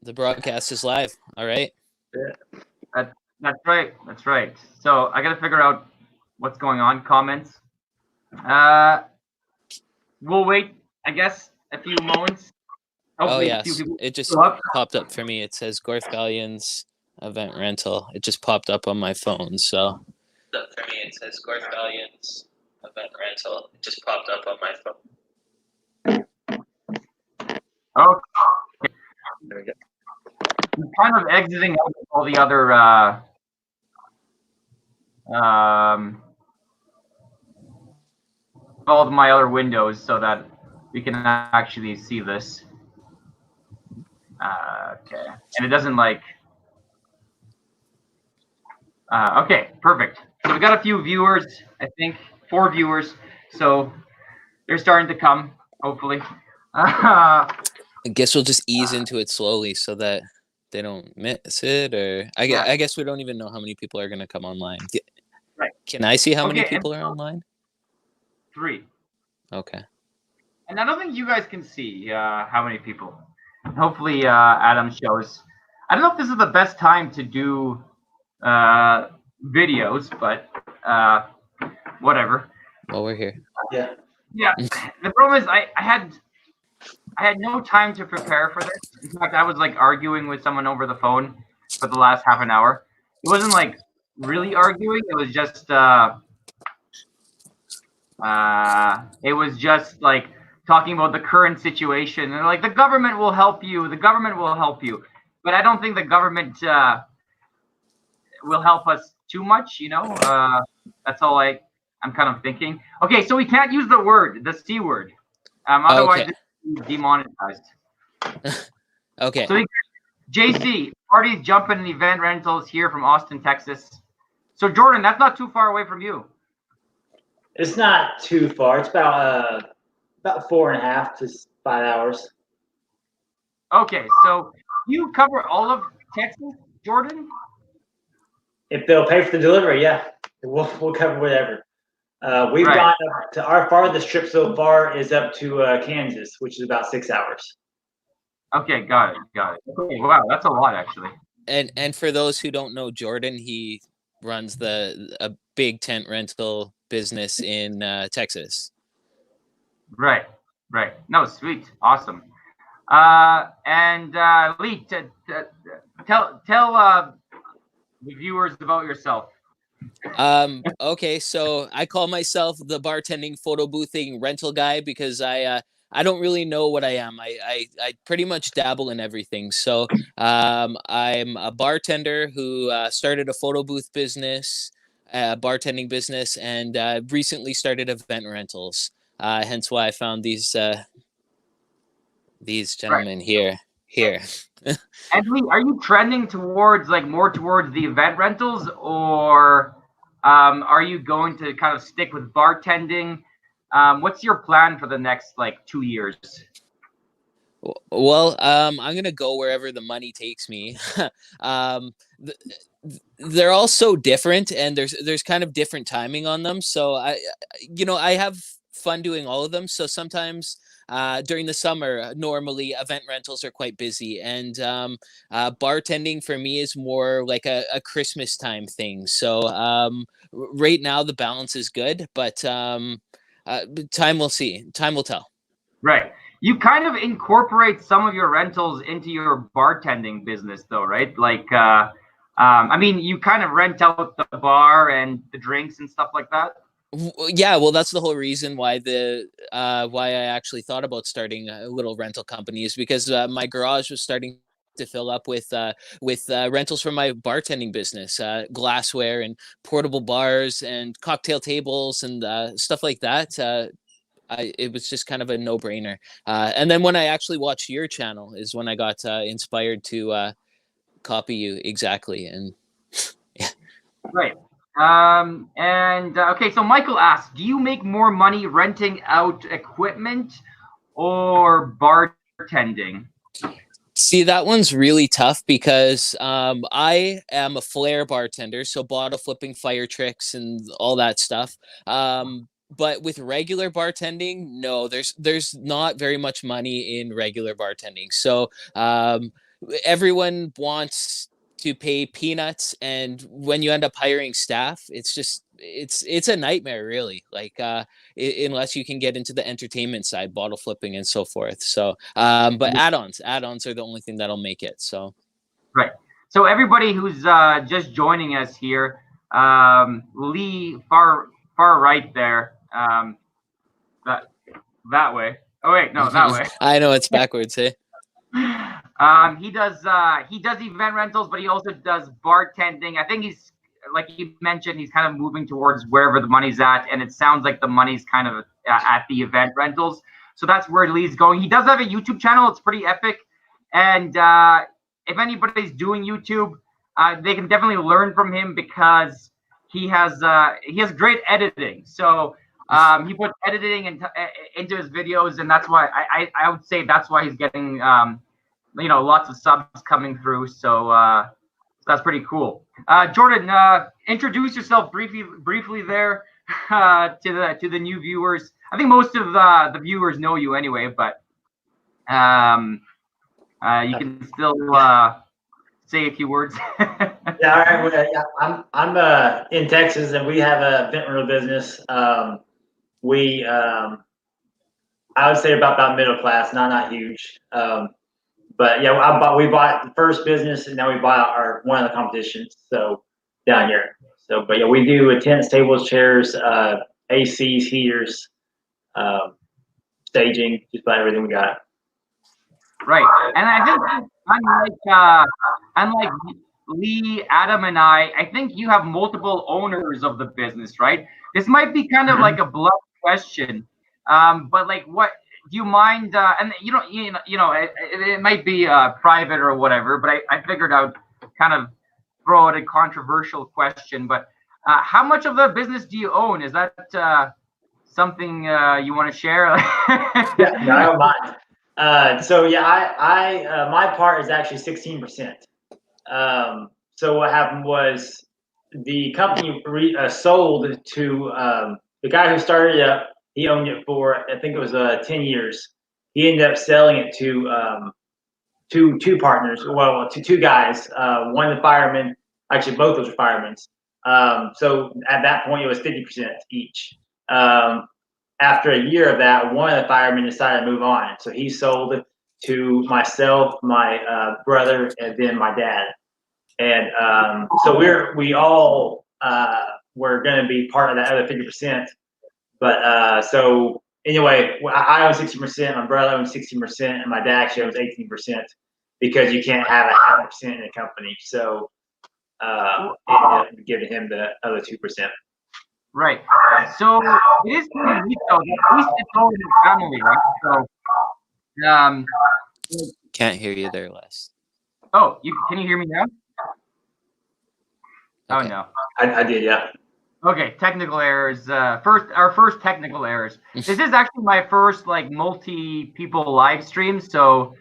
The broadcast is live. All right. Yeah, that's right. That's right. So I got to figure out what's going on. Comments. Uh, we'll wait. I guess a few moments. Oh Hopefully, a few yes, people it just show up. popped up for me. It says Gorothbalion's event rental. It just popped up on my phone. So for me, it says Gorothbalion's event rental. It just popped up on my phone. Oh, There we go. I'm kind of exiting out all the other all of my other windows so that we can actually see this. Okay, and it doesn't like. Okay, perfect. So we got a few viewers. I think 4 viewers. So they're starting to come. Hopefully. I guess we'll just ease into it slowly so that they don't miss it. Or I guess we don't even know how many people are going to come online. Right. Can I see how many people are online? 3. Okay. And I don't think you guys can see how many people. Hopefully, Adam shows. I don't know if this is the best time to do videos, but whatever. Well, we're here. Yeah. Yeah. The problem is, I had no time to prepare for this. In fact, I was like arguing with someone over the phone for the last half an hour. It wasn't like really arguing. It was just like talking about the current situation and like the government will help you. The government will help you, but I don't think the government will help us too much. That's all I'm kind of thinking. Okay, so we can't use the C word. Otherwise, it's demonetized. Okay. So JC, parties jumping in event rentals here from Austin, Texas. So Jordan, that's not too far away from you. It's not too far. It's about 4.5 to 5 hours. Okay, so you cover all of Texas, Jordan? If they'll pay for the delivery, yeah, we'll cover whatever. We've gone up to our farthest trip so far is up to Kansas, which is about 6 hours. Okay, got it. Okay, wow, that's a lot actually. And for those who don't know Jordan, he runs a big tent rental business in Texas. Right. No, sweet, awesome. And Lee, tell the viewers about yourself. Okay, so I call myself the bartending, photo boothing, rental guy because I don't really know what I am. I pretty much dabble in everything. So I'm a bartender who started a photo booth business, bartending business, and recently started event rentals. Hence why I found these gentlemen here. And Lee, are you trending towards more towards the event rentals, or are you going to kind of stick with bartending? What's your plan for the next 2 years? Well, I'm gonna go wherever the money takes me. They're all so different, and there's kind of different timing on them. So I have fun doing all of them. So sometimes during the summer, normally event rentals are quite busy, and bartending for me is more like a Christmas time thing. So right now the balance is good, but time will see. Time will tell. Right. You kind of incorporate some of your rentals into your bartending business, though, right? I mean, you kind of rent out the bar and the drinks and stuff like that. Yeah, well, that's the whole reason why why I actually thought about starting a little rental company is because my garage was starting to fill up with rentals from my bartending business, glassware and portable bars and cocktail tables and stuff like that. It was just kind of a no-brainer. And then when I actually watched your channel is when I got inspired to copy you exactly. And yeah. Right. Okay, so Michael asks, do you make more money renting out equipment or bartending? See, that one's really tough because I am a flair bartender, so bottle flipping, fire tricks, and all that stuff. But with regular bartending, no, there's not very much money in regular bartending. So everyone wants to pay peanuts, and when you end up hiring staff, it's a nightmare, really. Like unless you can get into the entertainment side, bottle flipping and so forth. So but add-ons are the only thing that'll make it. So Right. So everybody who's just joining us here, Lee, far right there, that way. Oh wait, no, that way. I know it's backwards, hey. He does event rentals, but he also does bartending. I think he's, like you mentioned, he's kind of moving towards wherever the money's at, and it sounds like the money's kind of at the event rentals. So that's where Lee's going. He does have a YouTube channel. It's pretty epic, and if anybody's doing YouTube, they can definitely learn from him because he has great editing. So he puts editing into his videos, and that's why I would say that's why he's getting lots of subs coming through. So that's pretty cool. Jordan, introduce yourself briefly there to the new viewers. I think most of the viewers know you anyway, but you can still say a few words. Yeah, all right. Well, I'm in Texas, and we have a vent rental business. We I would say about middle class, not huge. But yeah, we bought the first business, and now we bought one of the competitions. So down here. So, but yeah, we do tents, tables, chairs, ACs, heaters, staging, just about everything we got. Right, and I think unlike Lee, Adam, and I think you have multiple owners of the business, right? This might be kind of like a blunt question, but like, what do you mind? And it might be private or whatever, but I figured I would kind of throw out a controversial question. But how much of the business do you own? Is that something you want to share? Yeah, no, I don't mind. So yeah, I my part is actually 16%. So what happened was the company sold to the guy who started it up. He owned it for, I think it was 10 years. He ended up selling it to two partners. Well, to two guys. One the fireman. Actually, both those were firemen. So at that point, it was 50% each. After a year of that, one of the firemen decided to move on. So he sold it to myself, my brother, and then my dad. And so we all were going to be part of that other 50%. But so anyway, I own 60%, my brother owns 16%, and my dad actually owns 18% because you can't have a 0.5% in a company. So ended up giving him the other 2%. Right. So it is pretty neat though. At least it's all in the family, right? So Can't hear you there, Les. oh, can you hear me now? Okay. Oh no. I did, yeah. Okay, technical errors. Our first technical errors. This is actually my first like multi-people live stream, so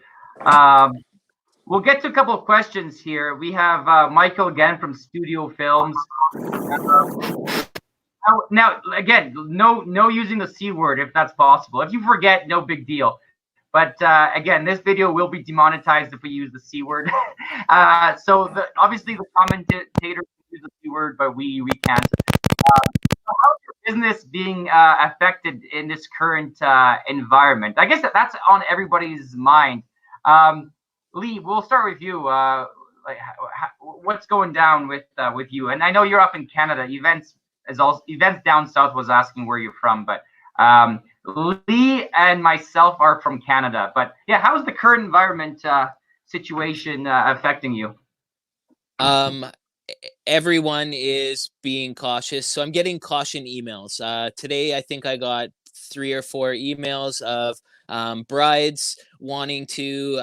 we'll get to a couple of questions here. We have Michael again from Studio Films. Now again, no using the C word if that's possible. If you forget, no big deal. But again, this video will be demonetized if we use the C word. So obviously the commentator can use the C word, but we can't. How's your business being affected in this current environment? I guess that's on everybody's mind. Lee, we'll start with you. What's going down with you? And I know you're up in Canada. Events down south was asking where you're from, but Lee and myself are from Canada. But yeah, how's the current environment situation affecting you? Everyone is being cautious, so I'm getting caution emails. Today I think I got 3 or 4 emails of brides wanting to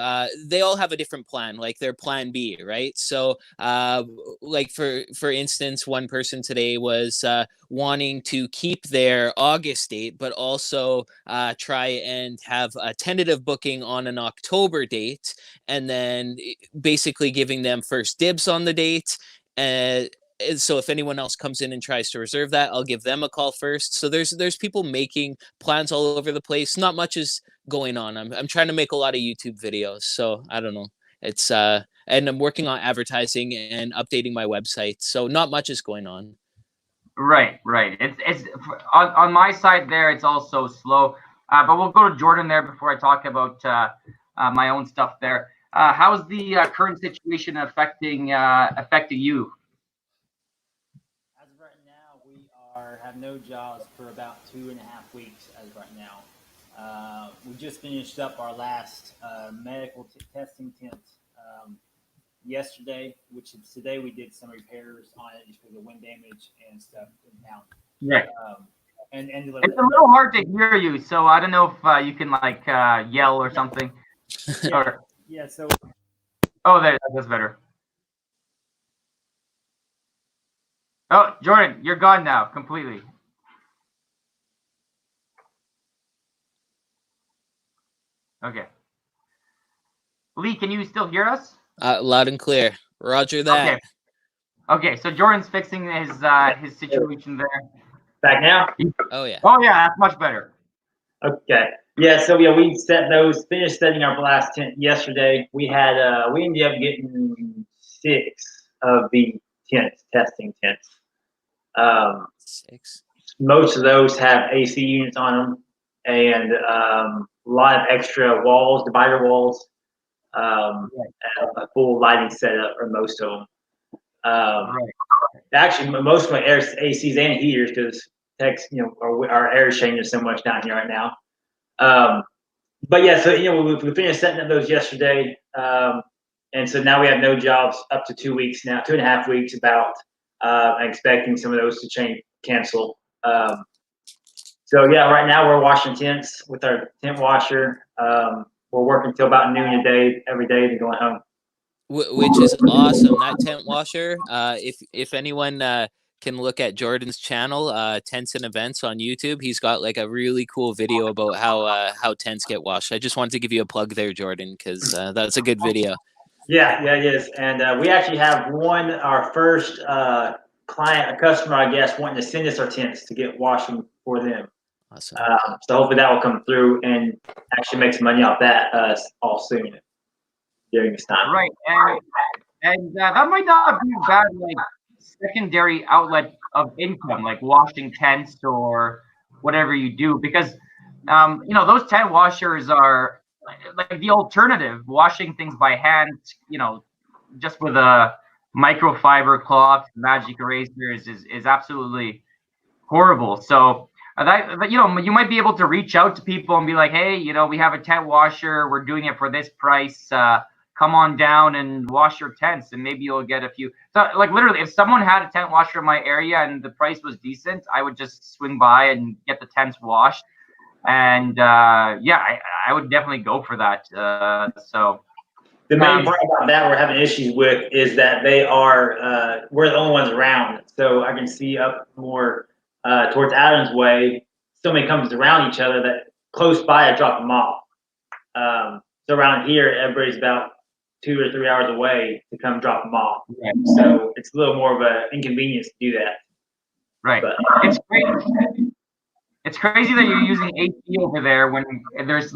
they all have a different plan, like their plan B, right? So like for instance, one person today was wanting to keep their August date, but also try and have a tentative booking on an October date, and then basically giving them first dibs on the date. And so if anyone else comes in and tries to reserve that, I'll give them a call first. So there's people making plans all over the place. Not much is going on. I'm trying to make a lot of YouTube videos, so I don't know. it's and I'm working on advertising and updating my website. So not much is going on. Right. It's on my side there. It's also slow. But we'll go to Jordan there before I talk about my own stuff there. How's the current situation affecting you? As of right now, we have no jobs for about 2.5 weeks. As of right now, we just finished up our last medical testing tent yesterday, which is today. We did some repairs on it just because of wind damage and stuff in town. Right. And it's a little hard to hear you, so I don't know if you can like yell or something. Yeah. So. Oh, that's better. Oh, Jordan, you're gone now completely. Okay. Lee, can you still hear us? Loud and clear. Roger that. Okay. So Jordan's fixing his situation there. Back now? Oh yeah. Oh yeah, that's much better. Okay. Yeah. So yeah, we finished setting our last tent yesterday. We had we ended up getting 6 of the testing tents. 6. Most of those have AC units on them, and a lot of extra walls, divider walls, and a full lighting setup for most of them. Actually, most of my ACs and heaters, because our air is changing so much down here right now. But yeah, so we finished setting up those yesterday, and so now we have no jobs up to 2 weeks now, 2.5 weeks about. I'm expecting some of those to cancel. So yeah, right now we're washing tents with our tent washer. We're working till about noon a day, every day, then going home. Which is awesome. That tent washer. If anyone can look at Jordan's channel, Tents and Events on YouTube, he's got like a really cool video about how tents get washed. I just wanted to give you a plug there, Jordan, because that's a good video. Yeah, it is. And we actually have our first client, a customer, I guess, wanting to send us our tents to get washing for them. Awesome. So hopefully that will come through and actually make some money off that all soon during this time. Right, and that might not be bad, like secondary outlet of income, like washing tents or whatever you do, because those tent washers are like the alternative. Washing things by hand, just with a microfiber cloth, magic erasers is absolutely horrible. So that you might be able to reach out to people and be like, hey, we have a tent washer, we're doing it for this price. Come on down and wash your tents, and maybe you'll get a few. So like literally, if someone had a tent washer in my area and the price was decent, I would just swing by and get the tents washed. And I would definitely go for that. So the main part about that we're having issues with is that we're the only ones around. So I can see up more towards Adams Way, so many companies around each other that close by I drop them off. So around here, everybody's about 2 or 3 hours away to come drop them off. Right. So it's a little more of an inconvenience to do that. Right. But it's crazy. It's crazy that you're using AC over there when it's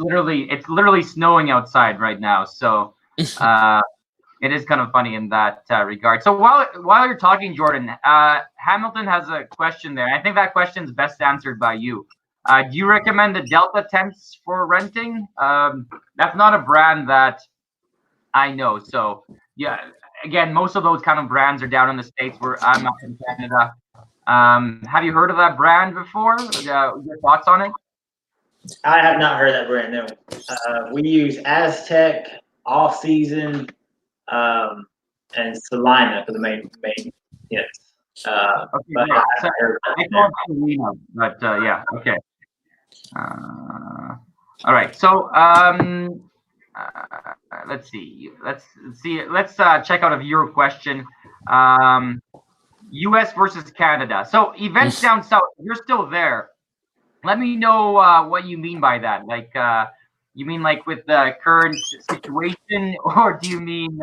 literally snowing outside right now. So it is kind of funny in that regard. So while you're talking, Jordan, Hamilton has a question there. I think that question is best answered by you. Do you recommend the Delta tents for renting? That's not a brand that I know. So yeah, again, most of those kind of brands are down in the States where I'm up in Canada. Have you heard of that brand before? Your thoughts on it? I have not heard that brand, no. We use Aztec, Off Season, and Salina for the main yes. Okay, yeah, okay. All right, so let's see. Let's check out a viewer question. U.S. versus Canada. So events down south. You're still there. Let me know what you mean by that. Like, you mean like with the current situation, or do you mean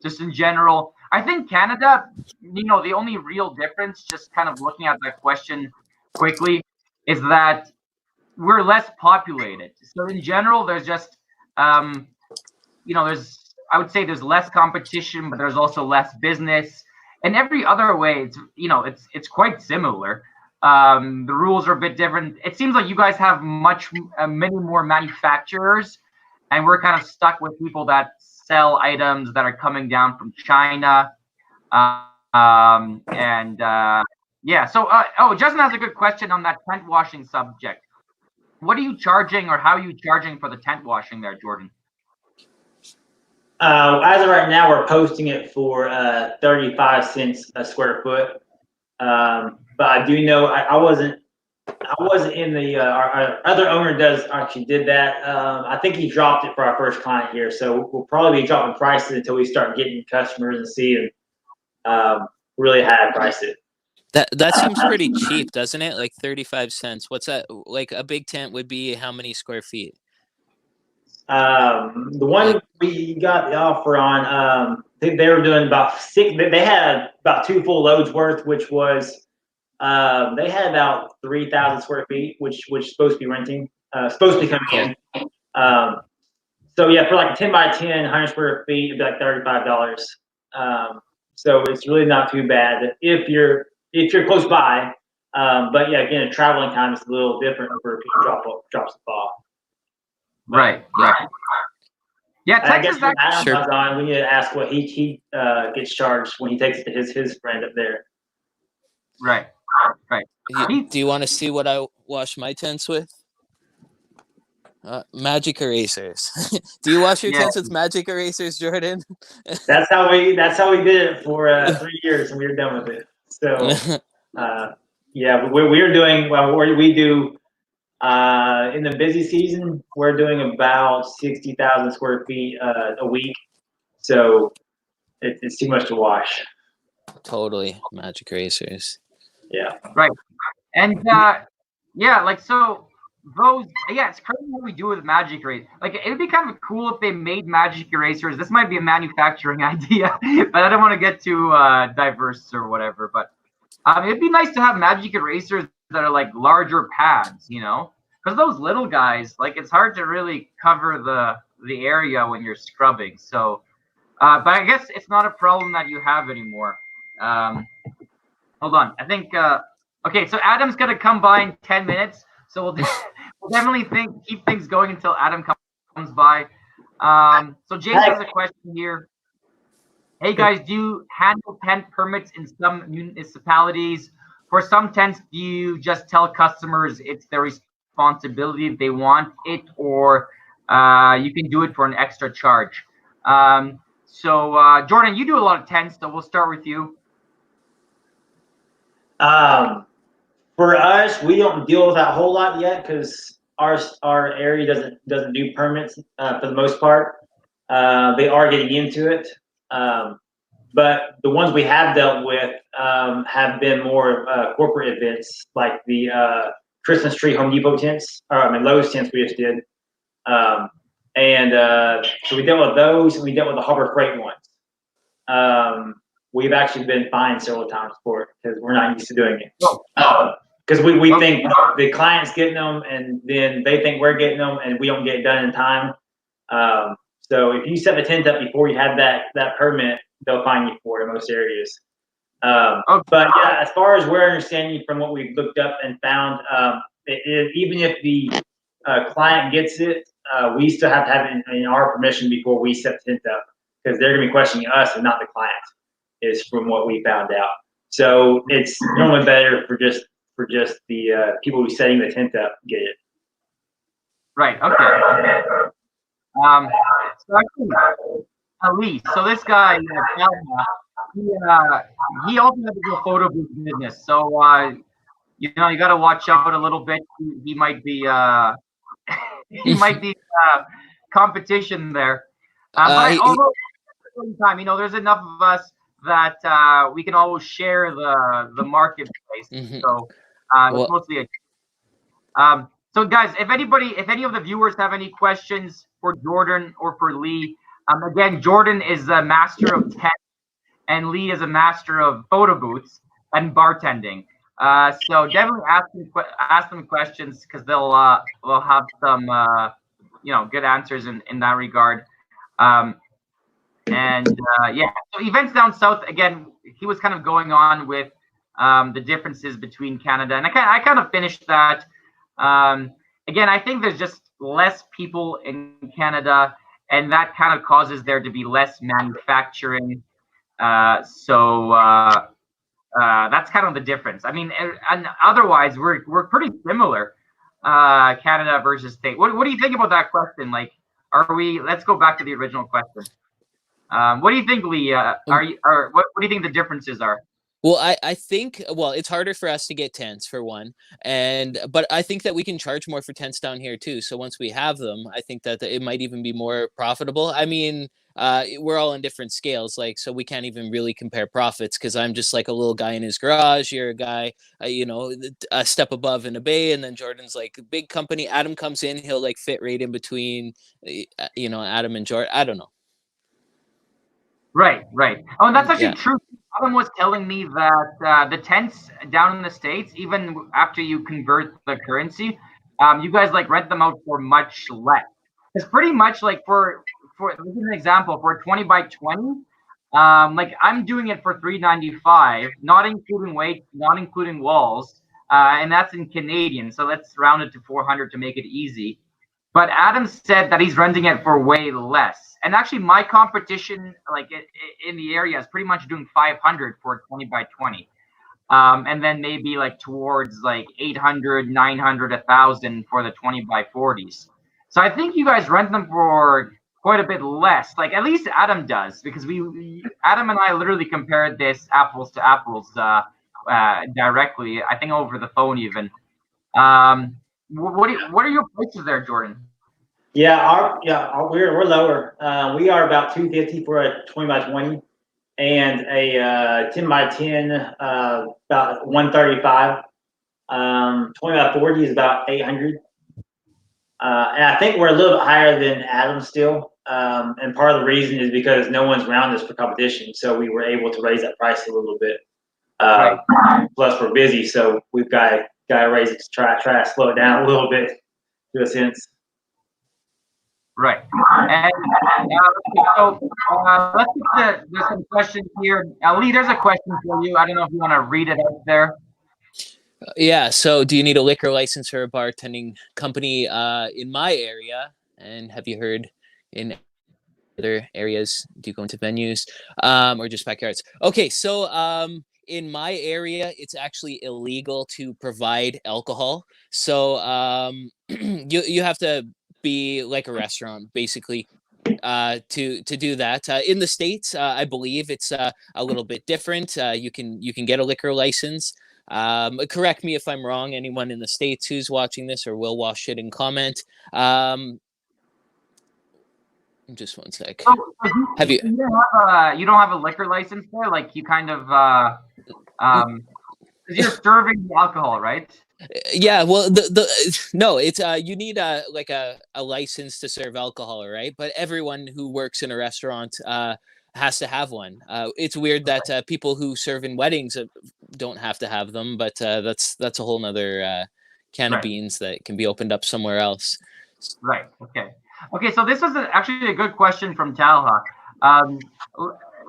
just in general? I think Canada. The only real difference, just kind of looking at that question quickly, is that we're less populated. So in general, there's just there's I would say there's less competition, but there's also less business. In every other way, it's quite similar. The rules are a bit different. It seems like you guys have many more manufacturers, and we're kind of stuck with people that sell items that are coming down from China. Yeah. So, Justin has a good question on that tent washing subject. What are you charging, or how are you charging for the tent washing there, Jordan? As of right now, we're posting it for 35 cents a square foot. But I do know I wasn't in the our other owner did that. I think he dropped it for our first client here, so we'll probably be dropping prices until we start getting customers and see really how to price it. That seems pretty cheap, doesn't it? Like 35 cents. What's that? Like a big tent would be how many square feet? The one we got the offer on, I think they were doing about 6. They had about 2 full loads worth, which was they had about 3,000 square feet, which supposed to be renting, supposed to be coming in. So yeah, for like 10 by 10, 100 square feet, it'd be like $35. So it's really not too bad if you're close by. But yeah, again, traveling time is a little different for people drops the ball. Right. Yeah, I guess Texas when Adam Sure. comes on, we need to ask what he gets charged when he takes it to his friend up there. Right. Do you want to see what I wash my tents with? Magic erasers. Do you wash your tents with magic erasers, Jordan? That's how we did it for 3 years, and we were done with it. So yeah, we're doing we do in the busy season. We're doing about 60,000 square feet a week. So it's too much to wash. Totally, magic erasers. Yeah. Right. And it's crazy what we do with magic erasers. Like, it would be kind of cool if they made magic erasers. This might be a manufacturing idea, but I don't want to get too diverse or whatever. But it'd be nice to have magic erasers that are like larger pads, because those little guys, like, it's hard to really cover the area when you're scrubbing. So, but I guess it's not a problem that you have anymore. Hold on. I think, okay, so Adam's going to come by in 10 minutes. So we'll definitely keep things going until Adam comes by. So James has a question here. Hey guys, do you handle tent permits in some municipalities? For some tents, do you just tell customers it's their responsibility if they want it, or you can do it for an extra charge? So Jordan, you do a lot of tents, so we'll start with you. For us, we don't deal with that whole lot yet because our area doesn't do permits for the most part. They are getting into it, but the ones we have dealt with have been more corporate events, like the Christmas tree Home Depot tents, Lowe's tents we just did, so we dealt with those, and we dealt with the Harbor Freight ones. We've actually been fined several times for it because we're not used to doing it. Because we think the client's getting them, and then they think we're getting them, and we don't get it done in time. So if you set the tent up before you have that permit, they'll fine you for it in most areas. But yeah, as far as we're understanding from what we've looked up and found, even if the client gets it, we still have to have it in our permission before we set the tent up, because they're going to be questioning us and not the client, is from what we found out. So it's normally better for just the people who's setting the tent up get it. Right. Okay. So actually, Lee. So this guy, he also has a photo booth business. So you got to watch out a little bit. He might be competition there. But although time, there's enough of us that we can always share the marketplace. Mm-hmm. So it's mostly so guys, if any of the viewers have any questions for Jordan or for Lee, again, Jordan is a master of tent and Lee is a master of photo booths and bartending. So definitely ask them questions, because they'll have some good answers in that regard. And yeah, so events down south, again, he was kind of going on with the differences between Canada, and I kind of finished that. Again, I think there's just less people in Canada, and that kind of causes there to be less manufacturing. That's kind of the difference. I mean, and otherwise, we're pretty similar, Canada versus state. What do you think about that question? Like, are we? Let's go back to the original question. What do you think, Lee? What do you think the differences are? Well, I think it's harder for us to get tents for one, but I think that we can charge more for tents down here too. So once we have them, I think that it might even be more profitable. I mean, we're all in different scales, like so we can't even really compare profits because I'm just like a little guy in his garage. You're a guy, a step above in a bay, and then Jordan's like a big company. Adam comes in, he'll like fit right in between, Adam and Jordan. I don't know. Right. Oh, and that's actually true. Adam was telling me that the tents down in the States, even after you convert the currency, you guys like rent them out for much less. It's pretty much like for this is an example for 20 by 20. Like I'm doing it for $3.95, not including weight, not including walls, and that's in Canadian. So let's round it to 400 to make it easy. But Adam said that he's renting it for way less. And actually, my competition, like in the area, is pretty much doing 500 for 20 by 20, and then maybe like towards like 800, 900, 1,000 for the 20 by 40s. So I think you guys rent them for quite a bit less. Like at least Adam does, because Adam and I literally compared this apples to apples directly. I think over the phone even. What are your prices there, Jordan? We're lower. We are about $250 for a 20 by 20, and a 10 by 10 about $135. 20 by 40 is about $800. And I think we're a little bit higher than Adam still. And part of the reason is because no one's around us for competition, so we were able to raise that price a little bit. Right. Plus, we're busy, so we've got to raise it to try to slow it down a little bit, to a sense. Right. And let's get there's some questions here. Lee, there's a question for you. I don't know if you want to read it out there. Yeah. So, do you need a liquor license for a bartending company in my area? And have you heard in other areas? Do you go into venues or just backyards? Okay. So, in my area, it's actually illegal to provide alcohol. So, you have to be like a restaurant basically to do that. In the States, I believe it's a little bit different. You can get a liquor license. Correct me if I'm wrong, anyone in the States who's watching this, or will watch it and comment. Just one sec. So, you don't have a liquor license there? Like you kind of because you're serving alcohol, right? Yeah, well, no, it's you need a license to serve alcohol, right? But everyone who works in a restaurant has to have one. It's weird that people who serve in weddings don't have to have them, but that's a whole nother can of beans that can be opened up somewhere else. Right. Okay. So this was actually a good question from Talha.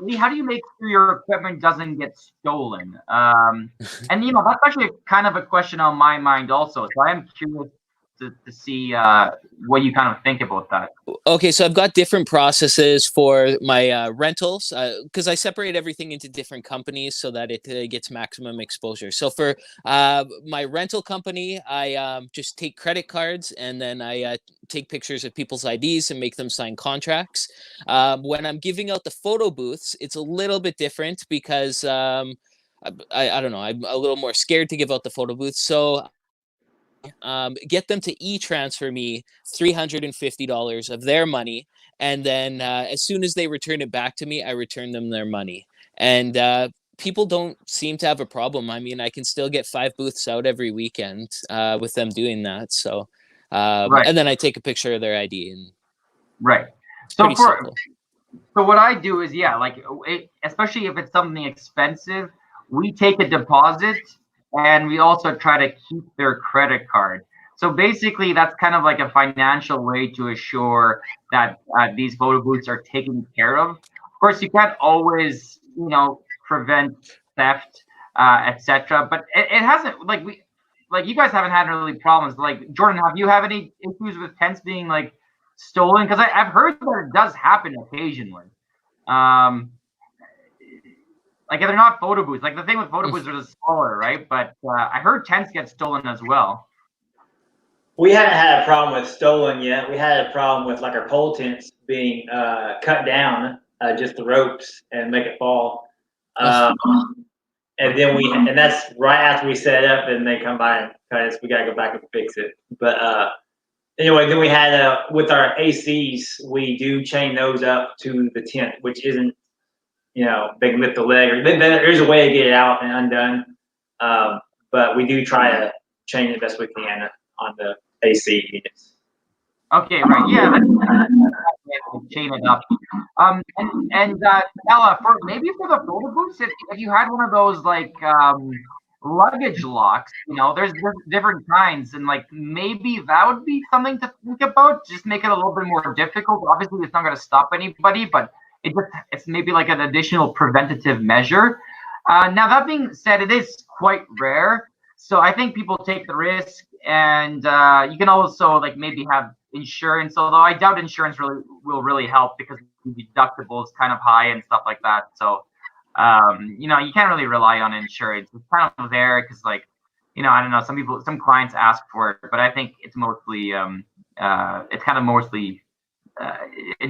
Lee, how do you make sure your equipment doesn't get stolen? And that's actually kind of a question on my mind also. So I am curious to see what you kind of think about that. Okay, so I've got different processes for my rentals because I separate everything into different companies so that it gets maximum exposure. So for my rental company, I just take credit cards and then I take pictures of people's IDs and make them sign contracts. When I'm giving out the photo booths, it's a little bit different because I don't know, I'm a little more scared to give out the photo booths. So get them to e-transfer me $350 of their money, and then as soon as they return it back to me, I return them their money. And people don't seem to have a problem. I mean, I can still get 5 booths out every weekend with them doing that. So and then I take a picture of their ID. And so what I do is especially if it's something expensive, we take a deposit. And we also try to keep their credit card. So basically, that's kind of like a financial way to assure that these photo booths are taken care of. course, you can't always, prevent theft, etc. But it hasn't like you guys haven't had really problems. Like Jordan, have you have any issues with tents being like stolen? Because I've heard that it does happen occasionally. Like they're not photo booths. Like the thing with photo booths are just smaller, right? But I heard tents get stolen as well. We haven't had a problem with stolen yet. We had a problem with like our pole tents being cut down, just the ropes, and make it fall. And then and that's right after we set it up, and they come by and cut us. We gotta go back and fix it. But anyway, then we had with our ACs, we do chain those up to the tent, which isn't, they can lift the leg, or there's a way to get it out and undone. But we do try to chain it best we can on the AC units. Okay, right. Yeah, that's chain it up. And Ella, maybe for the photo booths, if you had one of those like luggage locks, there's different kinds, and like maybe that would be something to think about. Just make it a little bit more difficult. Obviously, it's not going to stop anybody, but it's maybe like an additional preventative measure. Now that being said, it is quite rare, so I think people take the risk, and you can also like maybe have insurance, although I doubt insurance will really help because the deductible is kind of high and stuff like that. So you can't really rely on insurance. It's kind of there because I don't know, some clients ask for it, but I think it's mostly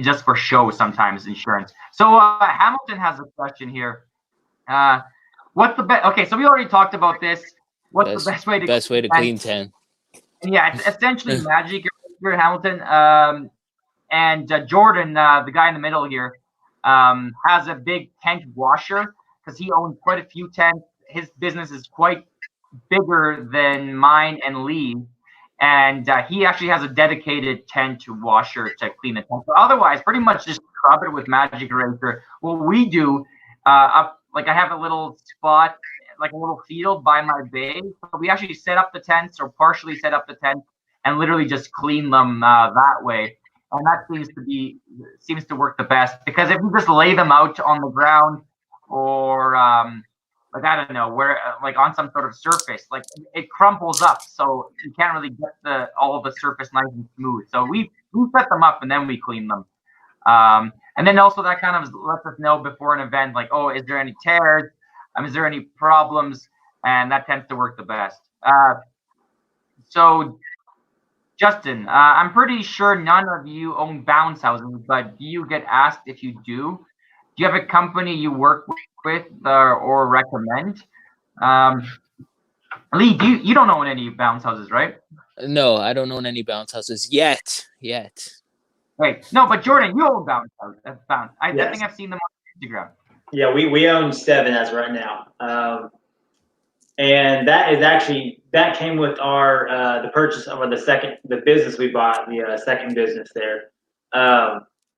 just for show sometimes, insurance. So Hamilton has a question here. What's the best? Okay, so we already talked about this. What's the best way to clean tent? Yeah, it's essentially magic here, Hamilton. And Jordan, the guy in the middle here, has a big tent washer because he owns quite a few tents. His business is quite bigger than mine and Lee, and he actually has a dedicated tent washer to clean the tent. So otherwise, pretty much just scrub it with Magic Eraser. What we do, I have a little spot, like a little field by my bay. So we actually set up the tents, or partially set up the tent, and literally just clean them that way. And that seems to work the best, because if you just lay them out on the ground, or I don't know where, like on some sort of surface, like it crumples up, so you can't really get all of the surface nice and smooth. So we set them up and then we clean them. And then also that kind of lets us know before an event, like, oh, is there any tears? Is there any problems? And that tends to work the best. So Justin, I'm pretty sure none of you own bounce houses, but do you get asked if you do? Do you have a company you work with or recommend? Lee, you don't own any bounce houses, right? No, I don't own any bounce houses yet. Wait, no, but Jordan, you own bounce houses. I think I've seen them on Instagram. Yeah, we own 7 as of right now. And that came with our the purchase of the business we bought, the second business there.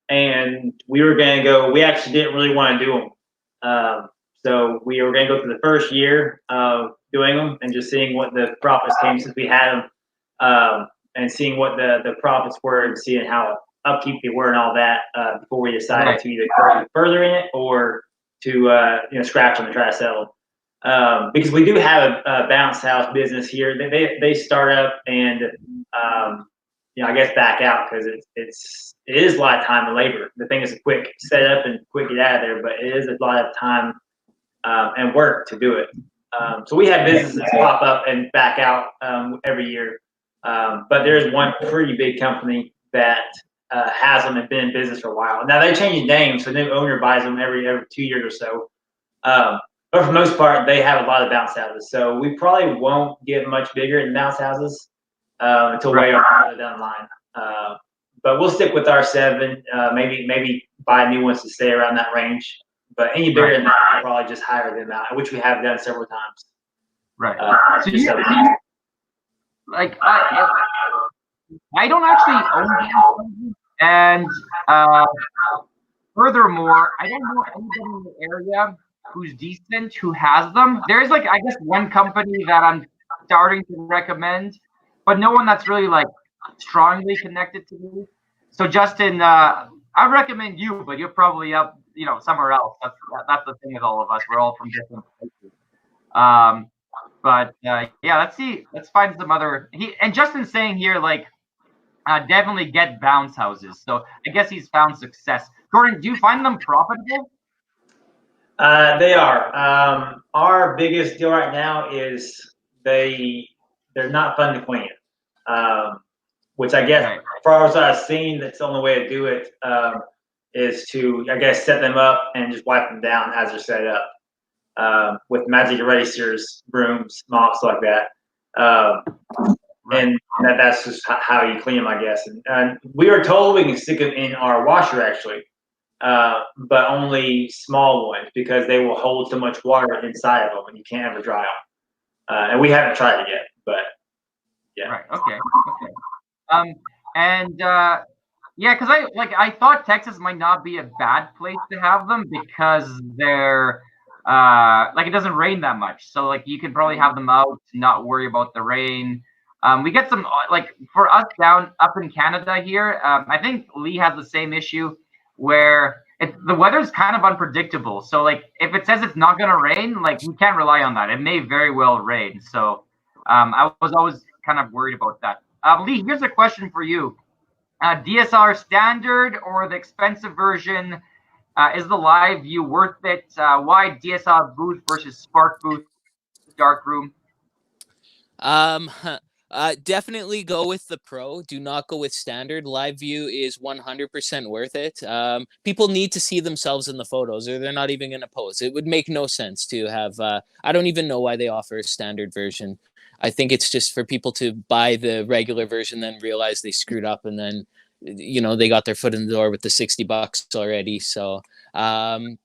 And we were going to go. We actually didn't really want to do them, so we were going to go through the first year of doing them and just seeing what the profits came since we had them, and seeing what the profits were and seeing how upkeep they were and all that before we decided to either go further in it or to scratch them and try to sell them. Because we do have a bounce house business here. They start up and I guess back out because it is a lot of time and labor. The thing is a quick setup and quick get out of there, but it is a lot of time and work to do it. So we have businesses pop up and back out every year. But there's one pretty big company that has them and been in business for a while. Now they change names, so new owner buys them every 2 years or so. But for the most part, they have a lot of bounce houses. So we probably won't get much bigger in bounce houses until way down the line. But we'll stick with our 7. Maybe buy new ones to stay around that range. But any bigger than that, we'll probably just hire them out, which we have done several times. Right. I don't actually own them, and furthermore, I don't know anybody in the area who's decent who has them. There is I guess one company that I'm starting to recommend, but no one that's really strongly connected to me. So Justin, I recommend you, but you're probably up somewhere else. That's the thing with all of us. We're all from different places. But yeah, let's find some other. And Justin's saying here, like, definitely get bounce houses. So I guess he's found success. Gordon, do you find them profitable? They are. Our biggest deal right now is they're not fun to clean. Which I guess, as far as I've seen, that's the only way to do it, is to, I guess, set them up and just wipe them down as they're set up, with magic erasers, brooms, mops, like that. And that's just how you clean them, I guess. And we were told we can stick them in our washer, actually, but only small ones, because they will hold so much water inside of them and you can't ever dry them. And we haven't tried it yet, but yeah. Right. Okay. Yeah, because I thought Texas might not be a bad place to have them, because they're it doesn't rain that much, so like you could probably have them out, not worry about the rain. We get some, like, for us down up in Canada here. I think Lee has the same issue where the weather's kind of unpredictable. So like if it says it's not gonna rain, like we can't rely on that. It may very well rain. So I was always kind of worried about that. Lee, here's a question for you. DSLR standard or the expensive version? Is the live view worth it? Why DSLR booth versus Spark booth, dark room? Definitely go with the Pro. Do not go with standard. Live view is 100% worth it. People need to see themselves in the photos, or they're not even going to pose. It would make no sense to have. I don't even know why they offer a standard version. I think it's just for people to buy the regular version, then realize they screwed up, and then they got their foot in the door with the $60 already. So DSLR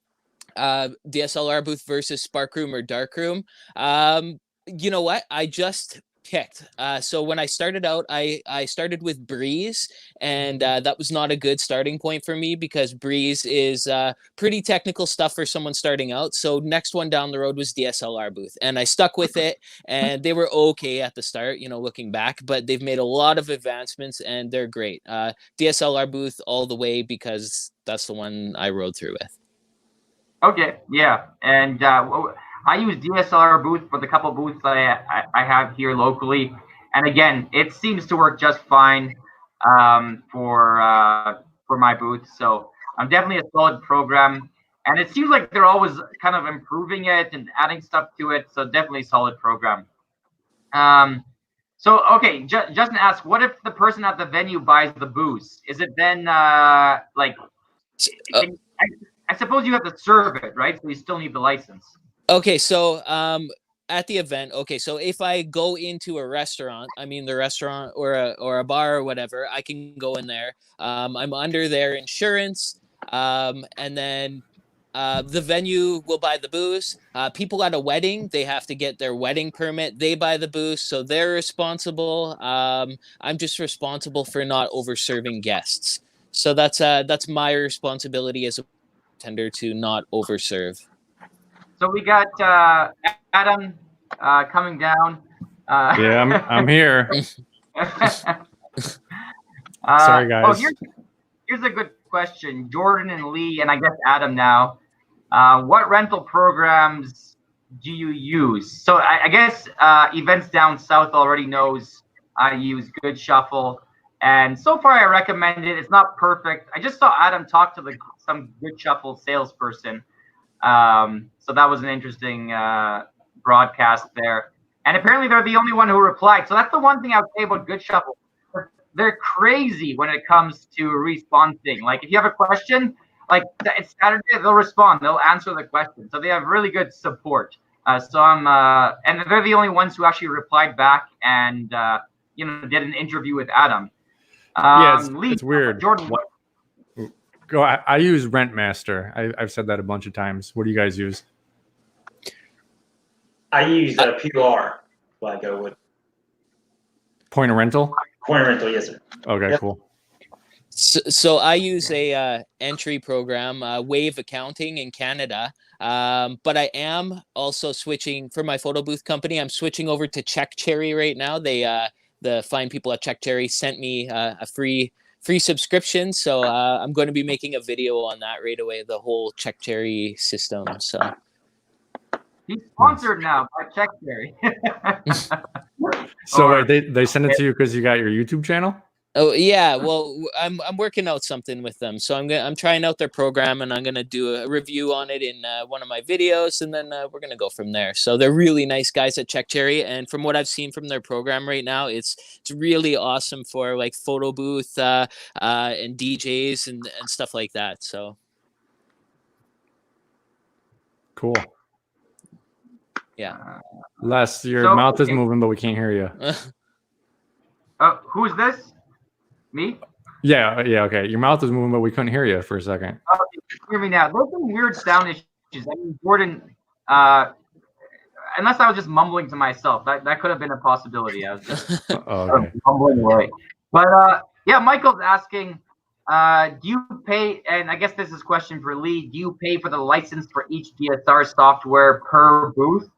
booth versus Spark room or dark room. You know what? I just picked. So when I started out, I started with Breeze, and that was not a good starting point for me, because Breeze is pretty technical stuff for someone starting out. So next one down the road was DSLR booth, and I stuck with it, and they were okay at the start, looking back, but they've made a lot of advancements and they're great. DSLR booth all the way, because that's the one I rode through with. Okay, yeah, and I use DSLR booth for the couple booths I have here locally, and again, it seems to work just fine for my booth. So I'm definitely a solid program, and it seems like they're always kind of improving it and adding stuff to it. So definitely a solid program. So okay, Justin asks, what if the person at the venue buys the booze? Is it then like? I suppose you have to serve it, right? So you still need the license. Okay, so at the event, okay, so if I go into a restaurant, the restaurant or a bar or whatever, I can go in there. I'm under their insurance, and then the venue will buy the booze. People at a wedding, they have to get their wedding permit. They buy the booze, so they're responsible. I'm just responsible for not over-serving guests. So that's my responsibility as a tender, to not overserve. So we got Adam coming down. Yeah, I'm here. Sorry, guys. Oh, here's a good question. Jordan and Lee, and I guess Adam now. What rental programs do you use? So I guess Events Down South already knows I use Good Shuffle. And so far I recommend it. It's not perfect. I just saw Adam talk to some Good Shuffle salesperson. So that was an interesting broadcast there. And apparently they're the only one who replied. So that's the one thing I would say about Good Shuffle. They're crazy when it comes to responding. Like if you have a question, like it's Saturday, they'll respond. They'll answer the question. So they have really good support. And they're the only ones who actually replied back and did an interview with Adam. Lee, it's weird. Jordan, Go. I use Rentmaster. I've said that a bunch of times. What do you guys use? I use PR. What I go with. Point of rental? Point of rental, yes, sir. Okay, yep. Cool. So I use a entry program, Wave Accounting in Canada. But I am also switching for my photo booth company. I'm switching over to Check Cherry right now. The fine people at Check Cherry sent me a free free subscription. So I'm going to be making a video on that right away, the whole Check Cherry system. So He's sponsored now by Check Cherry. So wait, they send it to you because you got your YouTube channel? oh yeah, well I'm working out something with them, so I'm trying out their program, and I'm gonna do a review on it in one of my videos, and then we're gonna go from there. So they're really nice guys at Check Cherry, and from what I've seen from their program right now, it's really awesome for like photo booth and DJs and stuff like that. So Cool. yeah. Les, your So- mouth is moving, but we can't hear you. Who's this? Me? Yeah, okay. Your mouth is moving, but we couldn't hear you for a second. Oh, you can hear me now. There's some weird sound issues. I mean, Jordan, unless I was just mumbling to myself, that could have been a possibility. I was just Okay. mumbling away. But yeah, Michael's asking, do you pay? And I guess this is a question for Lee. Do you pay for the license for each DSR software per booth?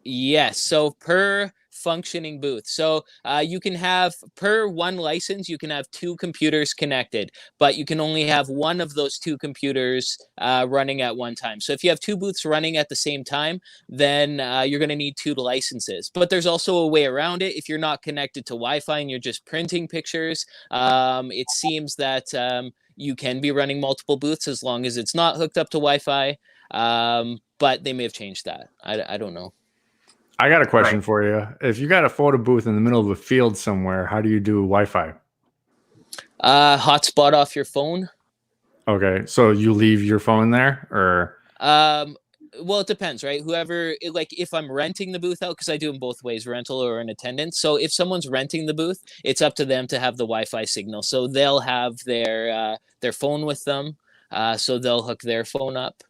Yes. So per functioning booth. So you can have per one license, you can have 2 computers connected, but you can only have one of those 2 computers running at one time. So if you have 2 booths running at the same time, then you're going to need 2 licenses. But there's also a way around it. If you're not connected to Wi-Fi and you're just printing pictures, it seems that you can be running multiple booths as long as it's not hooked up to Wi-Fi. But they may have changed that. I don't know. I got a question for you. If you got a photo booth in the middle of a field somewhere, how do you do Wi-Fi? Hotspot off your phone. Okay, so you leave your phone there, or well, it depends, right? Whoever, like, if I'm renting the booth out, because I do them both ways, rental or in attendance. So if someone's renting the booth, it's up to them to have the Wi-Fi signal. So they'll have their phone with them, so they'll hook their phone up.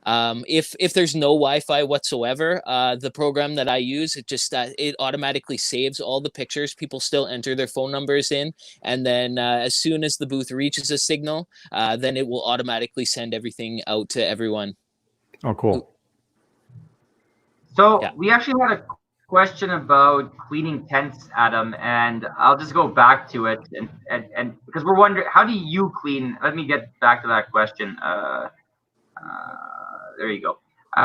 If there's no Wi-Fi whatsoever, the program that I use, it automatically saves all the pictures. People still enter their phone numbers in, and then as soon as the booth reaches a signal, then it will automatically send everything out to everyone. oh, cool. So Yeah. we actually had a question about cleaning tents, Adam, and I'll just go back to it, and because we're wondering, how do you clean? Let me get back to that question. There you go.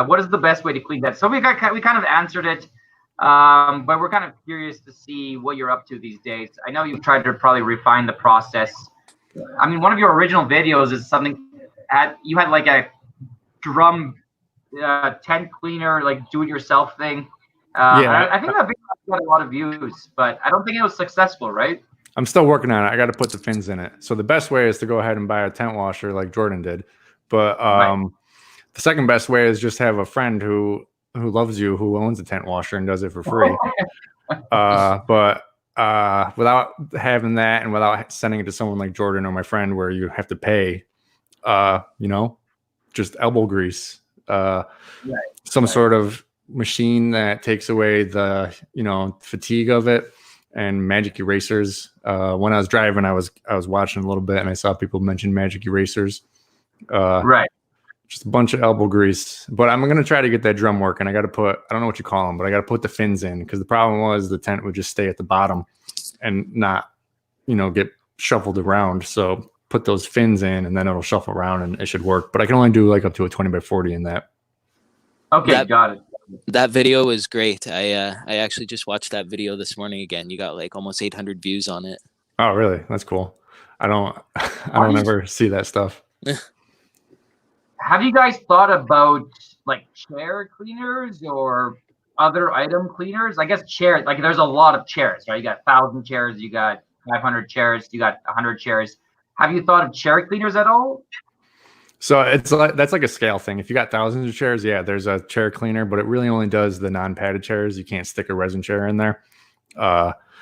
What is the best way to clean that? So we kind of answered it, but we're kind of curious to see what you're up to these days. I know you've tried to probably refine the process. I mean, one of your original videos is something you had like a drum tent cleaner, like do-it-yourself thing. Yeah. I think that video got a lot of views, but I don't think it was successful, right? I'm still working on it. I got to put the fins in it. So the best way is to go ahead and buy a tent washer like Jordan did. But the second best way is just have a friend who loves you, who owns a tent washer and does it for free. But without having that and without sending it to someone like Jordan or my friend where you have to pay, just elbow grease, some sort of machine that takes away the, fatigue of it, and magic erasers. When I was driving, I was watching a little bit and I saw people mention magic erasers. Right. Just a bunch of elbow grease, but I'm going to try to get that drum working. I got to I don't know what you call them, but I got to put the fins in, because the problem was the tent would just stay at the bottom and not, get shuffled around. So put those fins in and then it'll shuffle around and it should work. But I can only do like up to a 20x40 in that. Okay, got it. That video is great. I actually just watched that video this morning again. You got like almost 800 views on it. Oh, really? That's cool. I don't ever see that stuff. Have you guys thought about like chair cleaners or other item cleaners? I guess chairs, like there's a lot of chairs, right? You got 1,000 chairs, you got 500 chairs, you got 100 chairs. Have you thought of chair cleaners at all? So that's like a scale thing. If you got thousands of chairs, yeah, there's a chair cleaner, but it really only does the non-padded chairs. You can't stick a resin chair in there.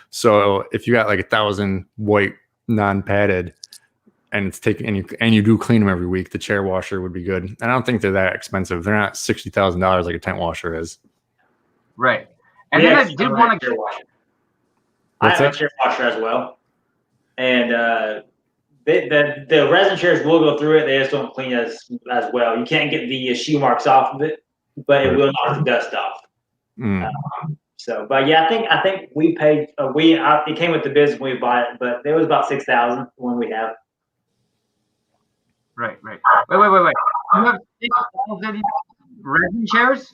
So if you got like 1,000 white non-padded, and it's taking and you do clean them every week, the chair washer would be good. And I don't think they're that expensive. They're not $60,000 like a tent washer is. Right. And then I did want to. I have a chair washer as well, and the resin chairs will go through it. They just don't clean as well. You can't get the shoe marks off of it, but it will knock the dust off. So, but yeah, I think we paid. It came with the business when we bought it, but it was about 6,000 when we have. Right. Wait. You have 6,000 resin chairs?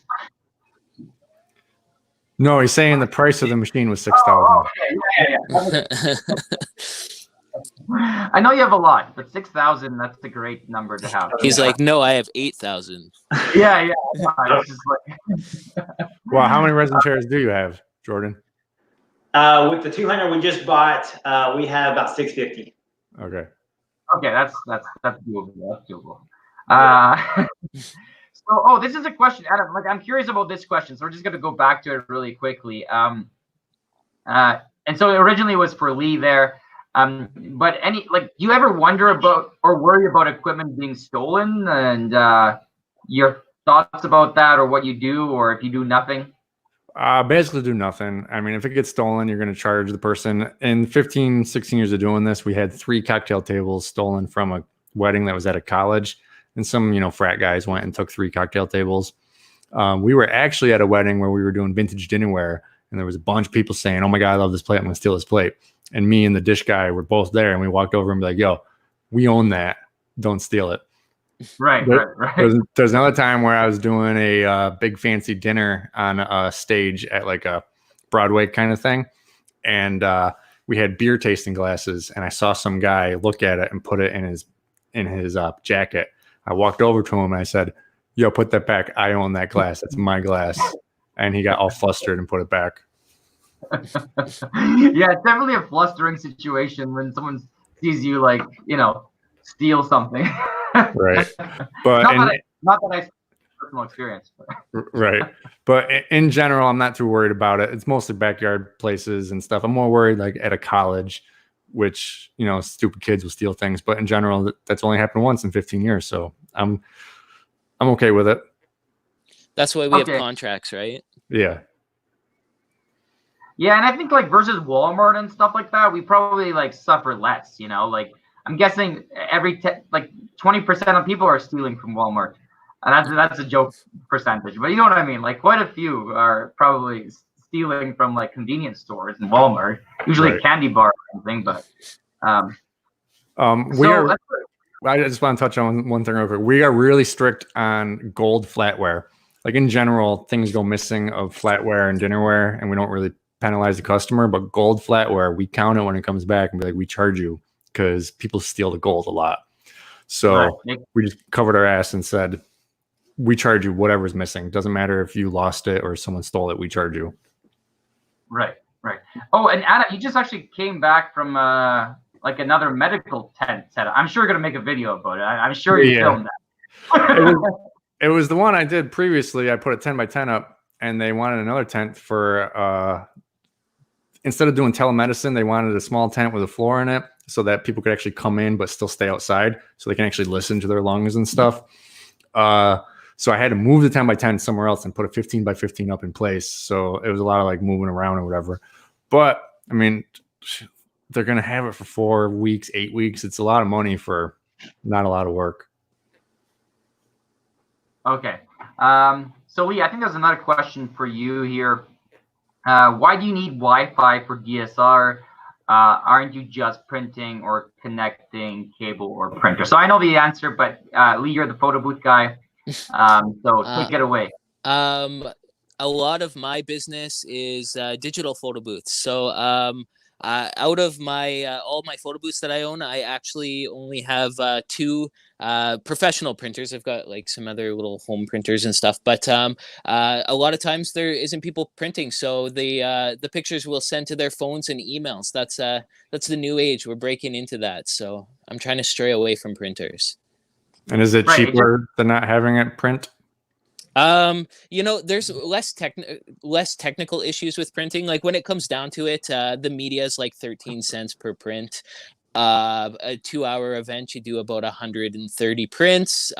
No, he's saying the price of the machine was 6,000. Oh, okay. I know you have a lot, but 6,000, that's a great number to have. He's like, no, I have 8,000. Yeah. It's just like, Well, how many resin chairs do you have, Jordan? With the 200 we just bought, we have about 650. Okay. okay, that's doable. That's doable. So, this is a question, Adam. Like, I'm curious about this question, so we're just gonna go back to it really quickly. And so originally it was for Lee there. But do you ever wonder about or worry about equipment being stolen, and your thoughts about that, or what you do, or if you do nothing? Basically do nothing. I mean, if it gets stolen, you're going to charge the person. In 15, 16 years of doing this, we had 3 cocktail tables stolen from a wedding that was at a college, and some, frat guys went and took 3 cocktail tables. We were actually at a wedding where we were doing vintage dinnerware, and there was a bunch of people saying, "Oh my God, I love this plate. I'm going to steal this plate." And me and the dish guy were both there, and we walked over and be like, "Yo, we own that. Don't steal it." Right. There's another time where I was doing a big fancy dinner on a stage at like a Broadway kind of thing. And we had beer tasting glasses, and I saw some guy look at it and put it in his jacket. I walked over to him and I said, "Yo, put that back. I own that glass. It's my glass." And he got all flustered and put it back. Yeah, it's definitely a flustering situation when someone sees you steal something. Right. But not that I have personal experience. But. Right. But in general, I'm not too worried about it. It's mostly backyard places and stuff. I'm more worried like at a college, which, stupid kids will steal things. But in general, that's only happened once in 15 years. So I'm okay with it. That's why we have contracts, right? Yeah. Yeah, and I think versus Walmart and stuff like that, we probably suffer less, I'm guessing 20% of people are stealing from Walmart. And that's a joke percentage, but you know what I mean? Quite a few are probably stealing from convenience stores and Walmart, usually a candy bar or something, but I just want to touch on one thing real quick. We are really strict on gold flatware. In general, things go missing of flatware and dinnerware, and we don't really penalize the customer, but gold flatware, we count it when it comes back and be like, we charge you, because people steal the gold a lot. So we just covered our ass and said, we charge you whatever's missing. Doesn't matter if you lost it or someone stole it, we charge you. Right. Oh, and Adam, you just actually came back from another medical tent setup. I'm sure you're going to make a video about it. I'm sure you filmed that. It was the one I did previously. I put a 10 by 10 up, and they wanted another tent for, instead of doing telemedicine, they wanted a small tent with a floor in it so that people could actually come in but still stay outside so they can actually listen to their lungs and stuff. So I had to move the 10 by 10 somewhere else and put a 15 by 15 up in place. So it was a lot of moving around or whatever. But I mean, they're going to have it for 4 weeks, 8 weeks. It's a lot of money for not a lot of work. Okay. So Lee, I think there's another question for you here. Why do you need Wi-Fi for DSR? Aren't you just printing or connecting cable or printer? So I know the answer, but Lee, you're the photo booth guy. So take it away. A lot of my business is digital photo booths. So out of my all my photo booths that I own, I actually only have 2 professional printers. I've got some other little home printers and stuff, but a lot of times there isn't people printing, so the pictures will send to their phones and emails. That's the new age. We're breaking into that, so I'm trying to stray away from printers. And is it cheaper than not having it print? There's less technical issues with printing. When it comes down to it, the media is 13 cents per print. A 2-hour event, you do about 130 prints,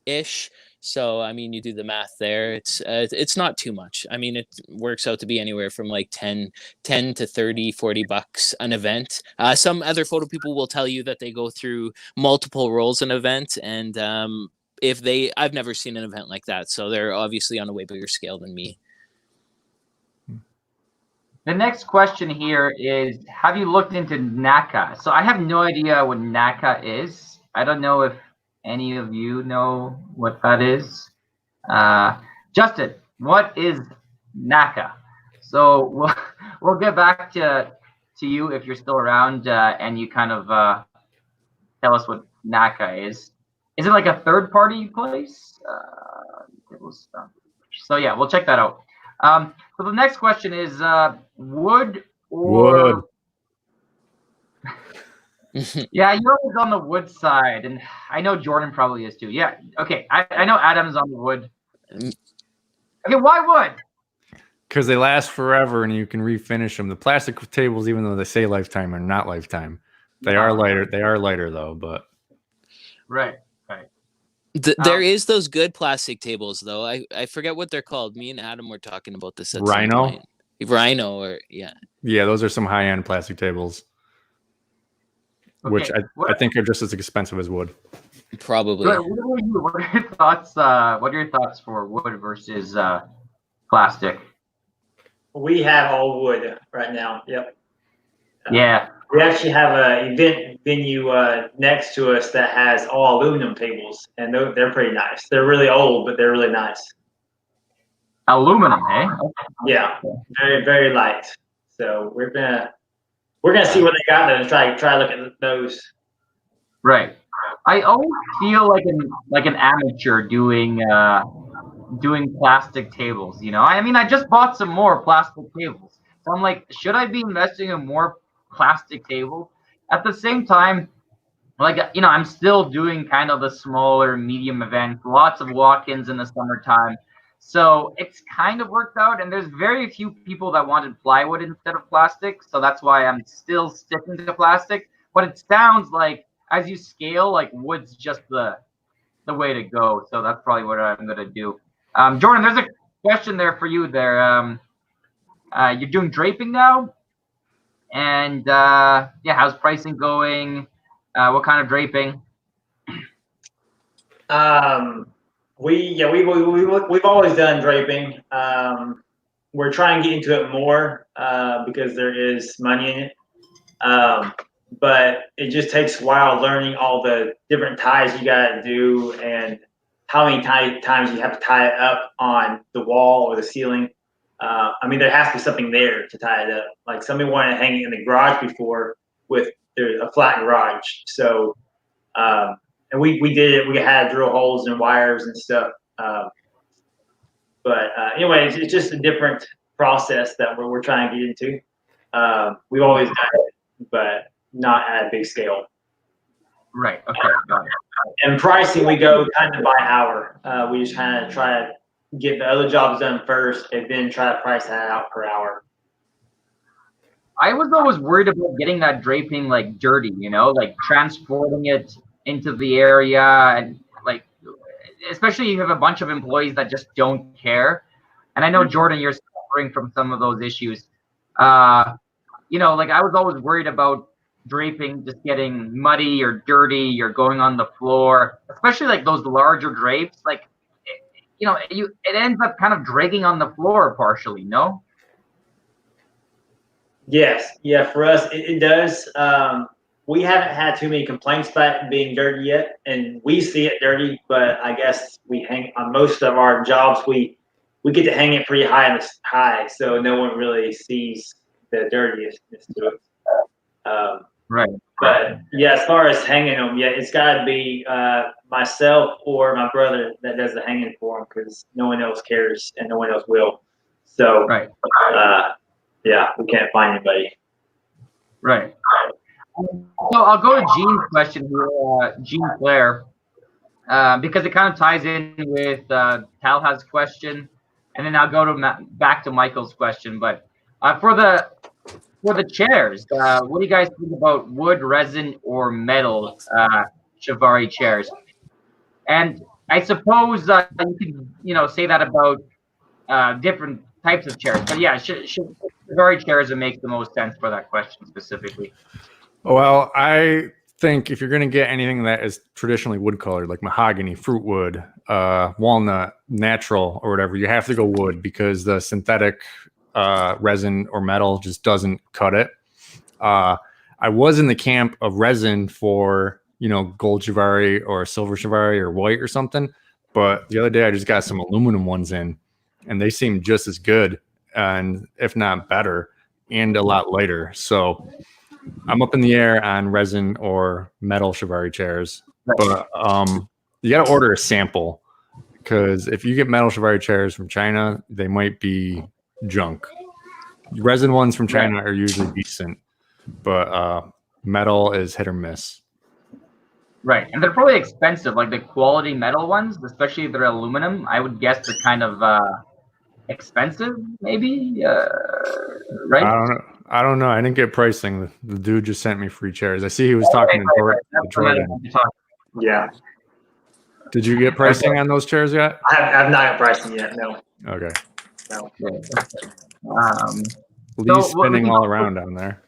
ish. So, I mean, you do the math there. It's not too much. I mean, it works out to be anywhere from 10 to 30, 40 bucks an event. Some other photo people will tell you that they go through multiple rolls an event, and I've never seen an event like that. So they're obviously on a way bigger scale than me. The next question here is, have you looked into NACA? So I have no idea what NACA is. I don't know if any of you know what that is. Justin, what is NACA? So we'll get back to you if you're still around, and you kind of tell us what NACA is. Is it like a third-party place? So yeah, we'll check that out. So the next question is wood or Wood. Yeah, you're always on the wood side, and I know Jordan probably is too. Yeah, okay, I know Adam's on the wood. Okay, why wood? Because they last forever and you can refinish them. The plastic tables, even though they say lifetime, are not lifetime. They are lighter. They are lighter though, but Right. There is those good plastic tables though. I forget what they're called. Me and Adam were talking about this at Rhino? some point. Rhino, or yeah, those are some high end plastic tables, which I think are just as expensive as wood. probably. What are your thoughts? What are your thoughts for wood versus plastic? We have all wood right now. Yep. Yeah. We actually have an event venue next to us that has all aluminum tables, and they're pretty nice. They're really old, but they're really nice. Aluminum, eh? Yeah, very very light. So we're gonna see what they got there and try look at those. Right. I always feel like an amateur doing plastic tables. You know, I mean, I just bought some more plastic tables, so I'm like, should I be investing in more plastic tables? At the same time, like, you know, I'm still doing kind of the smaller, medium events, lots of walk-ins in the summertime. So it's kind of worked out, and there's very few people that wanted plywood instead of plastic. So that's why I'm still sticking to plastic. But it sounds like as you scale, like wood's just the way to go. So that's probably what I'm gonna do. Jordan, there's a question there for you there. You're doing draping now, and yeah, how's pricing going? What kind of draping? We've always done draping. We're trying to get into it more because there is money in it. But it just takes a while learning all the different ties you got to do and how many times you have to tie it up on the wall or the ceiling. I mean, there has to be something there to tie it up. Like somebody wanted to hang it in the garage before with a flat garage. So, and we did it. We had drill holes and wires and stuff. But anyway, it's just a different process that we're trying to get into. We've always done it, but not at a big scale. Right. Okay. Got it. And pricing, we go kind of by hour. We just kind of try to get the other jobs done first, and then try to price that out per hour. I was always worried about getting that draping like dirty, you know, like transporting it into the area, and like, especially you have a bunch of employees that just don't care. And I know Jordan, you're suffering from some of those issues. You know, like I was always worried about draping just getting muddy or dirty or going on the floor, especially like those larger drapes. Like, you know, it ends up kind of dragging on the floor partially, no? Yes, yeah, for us it does. We haven't had too many complaints about it being dirty yet, and we see it dirty, but I guess we hang on most of our jobs. We get to hang it pretty high, so no one really sees the dirtiness to it. Right. But yeah, as far as hanging them, yeah, it's got to be myself or my brother that does the hanging for them, because no one else cares and no one else will. So, right. Yeah, we can't find anybody. Right. So I'll go to Gene's question here, Gene Claire, because it kind of ties in with Talha's question, and then I'll go to back to Michael's question. But for the chairs, what do you guys think about wood, resin, or metal Chiavari chairs? And I suppose you could say that about different types of chairs. But yeah, Chiavari chairs would make the most sense for that question specifically. Well, I think if you're going to get anything that is traditionally wood colored, like mahogany, fruit wood, walnut, natural, or whatever, you have to go wood, because the synthetic resin or metal just doesn't cut it. I was in the camp of resin for, gold Chivari or silver Chivari or white or something. But the other day I just got some aluminum ones in, and they seem just as good, and if not better, and a lot lighter. So I'm up in the air on resin or metal Chivari chairs. But you got to order a sample, because if you get metal Chivari chairs from China, they might be junk. Resin ones from China are usually decent, but metal is hit or miss. Right, and they're probably expensive. Like the quality metal ones, especially if they're aluminum, I would guess they're kind of expensive, maybe. Right? I don't know. I didn't get pricing. The dude just sent me free chairs. I see he was talking to Jordan. Yeah. Did you get pricing on those chairs yet? I have not got pricing yet. No. Okay. No. Lee's spinning all around down there.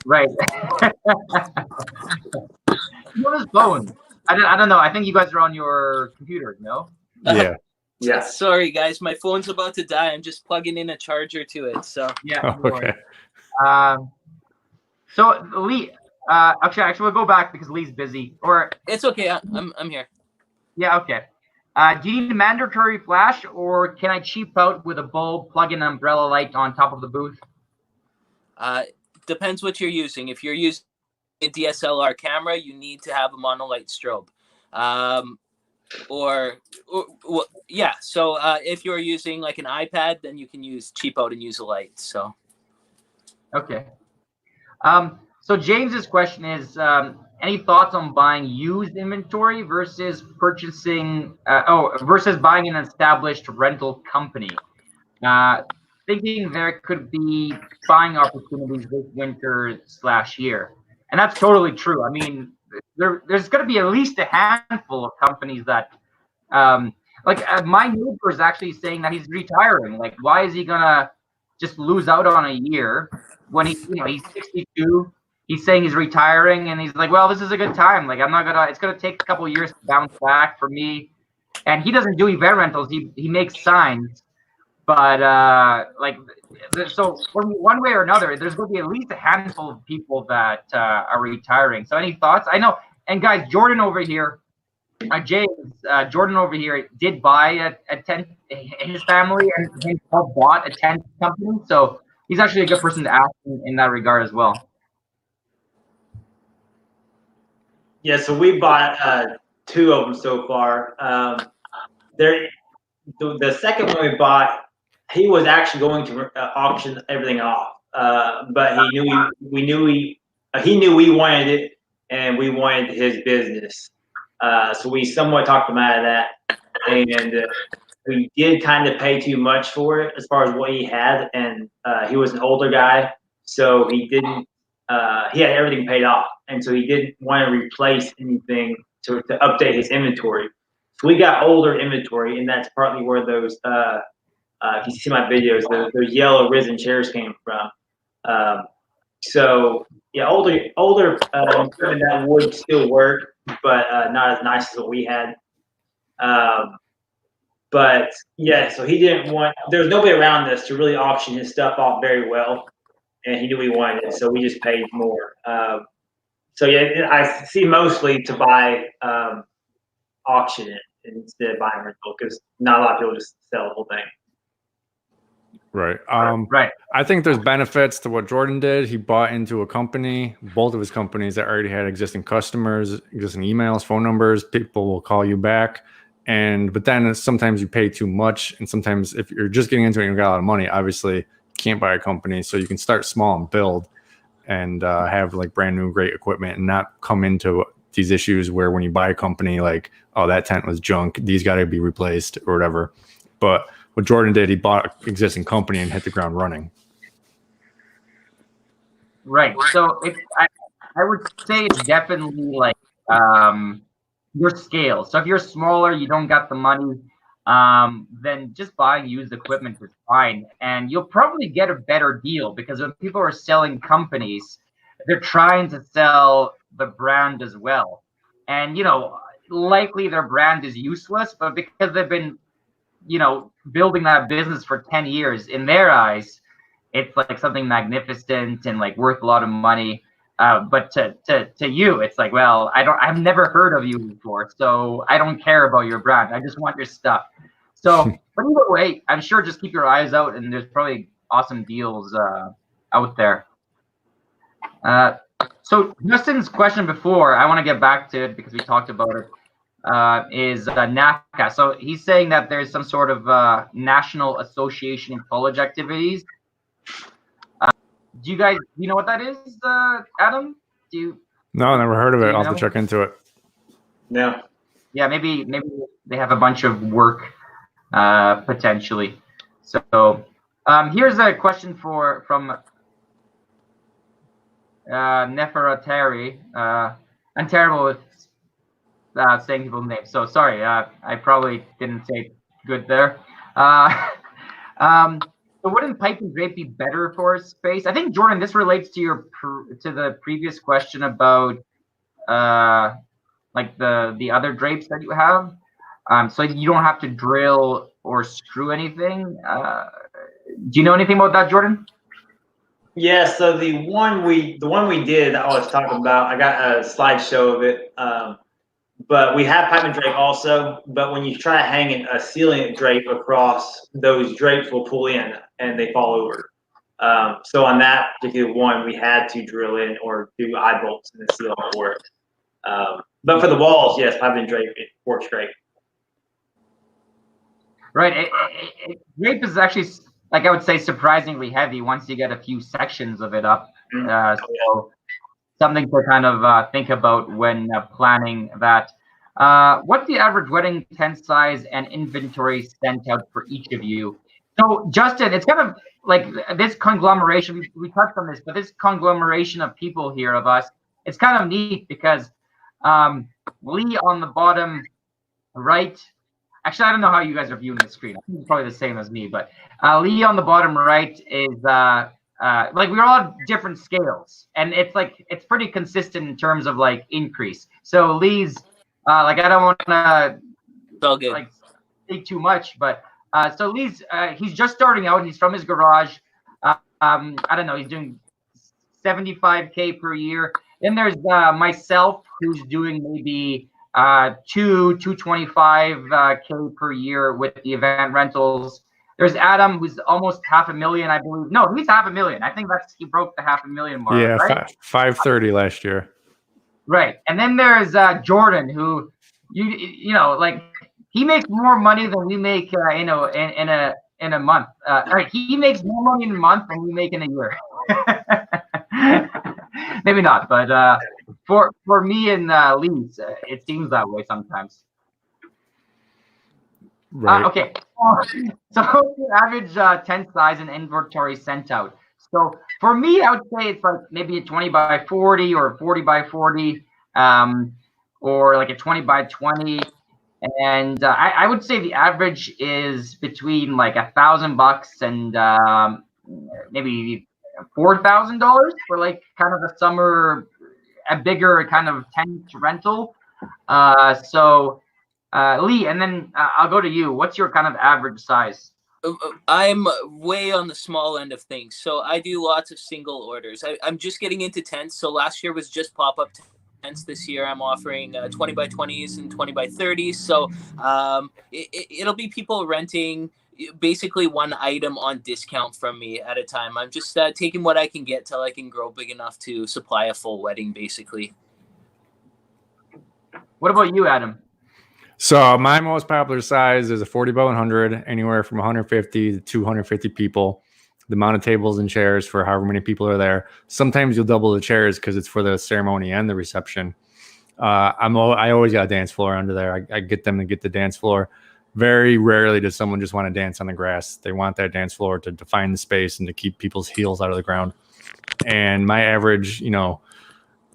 Right. What is phone? I don't know. I think you guys are on your computer, no? Yeah. Yeah. Sorry, guys. My phone's about to die. I'm just plugging in a charger to it. So Yeah. Oh, okay. So Lee, actually, we'll go back because Lee's busy. Or it's okay. I'm here. Yeah. Okay. Do you need a mandatory flash, or can I cheap out with a bulb, plug in an umbrella light on top of the booth? Depends what you're using. If you're using a DSLR camera, you need to have a monolight strobe. Yeah. So if you're using like an iPad, then you can use cheap out and use a light. So. Okay. So James's question is, any thoughts on buying used inventory versus purchasing, versus buying an established rental company? Thinking there could be buying opportunities this winter/year. And that's totally true. I mean, there's going to be at least a handful of companies that, my neighbor is actually saying that he's retiring. Like, why is he going to just lose out on a year when he's 62? He's saying he's retiring, and he's like, well, this is a good time. Like, it's going to take a couple of years to bounce back for me. And he doesn't do event rentals. He makes signs. But so one way or another, there's going to be at least a handful of people that are retiring. So any thoughts? I know. And guys, Jordan over here, Jordan over here did buy a tent. His family and his club bought a tent company. So he's actually a good person to ask in that regard as well. Yeah, so we bought 2 of them so far. The second one we bought, he was actually going to auction everything off, but he knew we wanted it, and we wanted his business. So we somewhat talked him out of that, and we did kind of pay too much for it as far as what he had, and he was an older guy, so he didn't. He had everything paid off, and so he didn't want to replace anything to update his inventory. So we got older inventory, and that's partly where those. If you see my videos, those yellow risen chairs came from. So yeah, older equipment that would still work, but not as nice as what we had. But yeah, so he didn't want. There was nobody around us to really auction his stuff off very well, and he knew he wanted it, so we just paid more. So yeah, I see mostly to buy auction it instead of buying rental, because not a lot of people just sell the whole thing. Right. Right. I think there's benefits to what Jordan did. He bought into a company, both of his companies that already had existing customers, existing emails, phone numbers. People will call you back. But then sometimes you pay too much. And sometimes if you're just getting into it and you got a lot of money, obviously you can't buy a company. So you can start small and build and have like brand new great equipment and not come into these issues where when you buy a company, like, oh, that tent was junk, these got to be replaced or whatever. But what Jordan did, he bought an existing company and hit the ground running. Right. So I would say it's definitely like your scale. So if you're smaller, you don't got the money, then just buying used equipment is fine. And you'll probably get a better deal, because when people are selling companies, they're trying to sell the brand as well. And, likely their brand is useless, but because they've been building that business for 10 years, in their eyes, it's like something magnificent and like worth a lot of money. But to you, it's like, well, I've never heard of you before, so I don't care about your brand. I just want your stuff. So, but either way, I'm sure just keep your eyes out, and there's probably awesome deals out there. So Justin's question before, I want to get back to it because we talked about it, is NAFCA. So he's saying that there's some sort of National Association of College Activities. Do you know what that is, Adam? No, never heard of it. I'll have to check into it. No. Yeah, maybe they have a bunch of work potentially. So here's a question from Neferatari. I'm terrible with saying people's names, so sorry. I probably didn't say it good there. So wouldn't pipe and drape be better for space? I think, Jordan, this relates to the previous question about like the other drapes that you have. So you don't have to drill or screw anything. Do you know anything about that, Jordan? Yeah, so the one we did, I was talking about, I got a slideshow of it. But we have pipe and drape also. But when you try hanging a ceiling drape across, those drapes will pull in and they fall over. So on that particular one, we had to drill in or do eye bolts in the ceiling for it. But for the walls, yes, pipe and drape, it works great. Right. Drape is actually, like I would say, surprisingly heavy once you get a few sections of it up. So something to kind of think about when planning that. What's the average wedding tent size and inventory sent out for each of you? So, Justin, it's kind of like this conglomeration. We touched on this, but this conglomeration of people here of us, it's kind of neat because Lee on the bottom right. Actually, I don't know how you guys are viewing the screen. I think it's probably the same as me, but Lee on the bottom right is like we're all at different scales, and it's pretty consistent in terms of like increase. So Lee's like, I don't want to like say too much, but so Lee's he's just starting out. He's from his garage. I don't know. He's doing 75K per year. Then there's myself, who's doing maybe 225K per year with the event rentals. There's Adam, who's almost $500,000, I believe. No, he's $500,000. I think he broke the $500,000 mark. Yeah, right? 530 last year. Right, and then there's Jordan, who you know, like, he makes more money than we make in a month. Right, he makes more money in a month than we make in a year. Maybe not, but for me and Lee's, it seems that way sometimes. Right. Okay, so the average tent size and inventory sent out. So for me, I would say it's like maybe a 20 by 40 or a 40 by 40, or like a 20 by 20. And I would say the average is between like $1,000 and maybe $4,000 for like kind of a summer, a bigger kind of tent rental. So Lee, and then I'll go to you. What's your kind of average size? I'm way on the small end of things. So I do lots of single orders. I'm just getting into tents. So last year was just pop-up tents. This year I'm offering 20 by 20s and 20 by 30s. So it'll be people renting basically one item on discount from me at a time. I'm just taking what I can get till I can grow big enough to supply a full wedding, basically. What about you, Adam? So my most popular size is a 40 by 100, anywhere from 150 to 250 people. The amount of tables and chairs for however many people are there. Sometimes you'll double the chairs because it's for the ceremony and the reception. I always got a dance floor under there. I get them to get the dance floor. Very rarely does someone just want to dance on the grass. They want that dance floor to define the space and to keep people's heels out of the ground. And my average,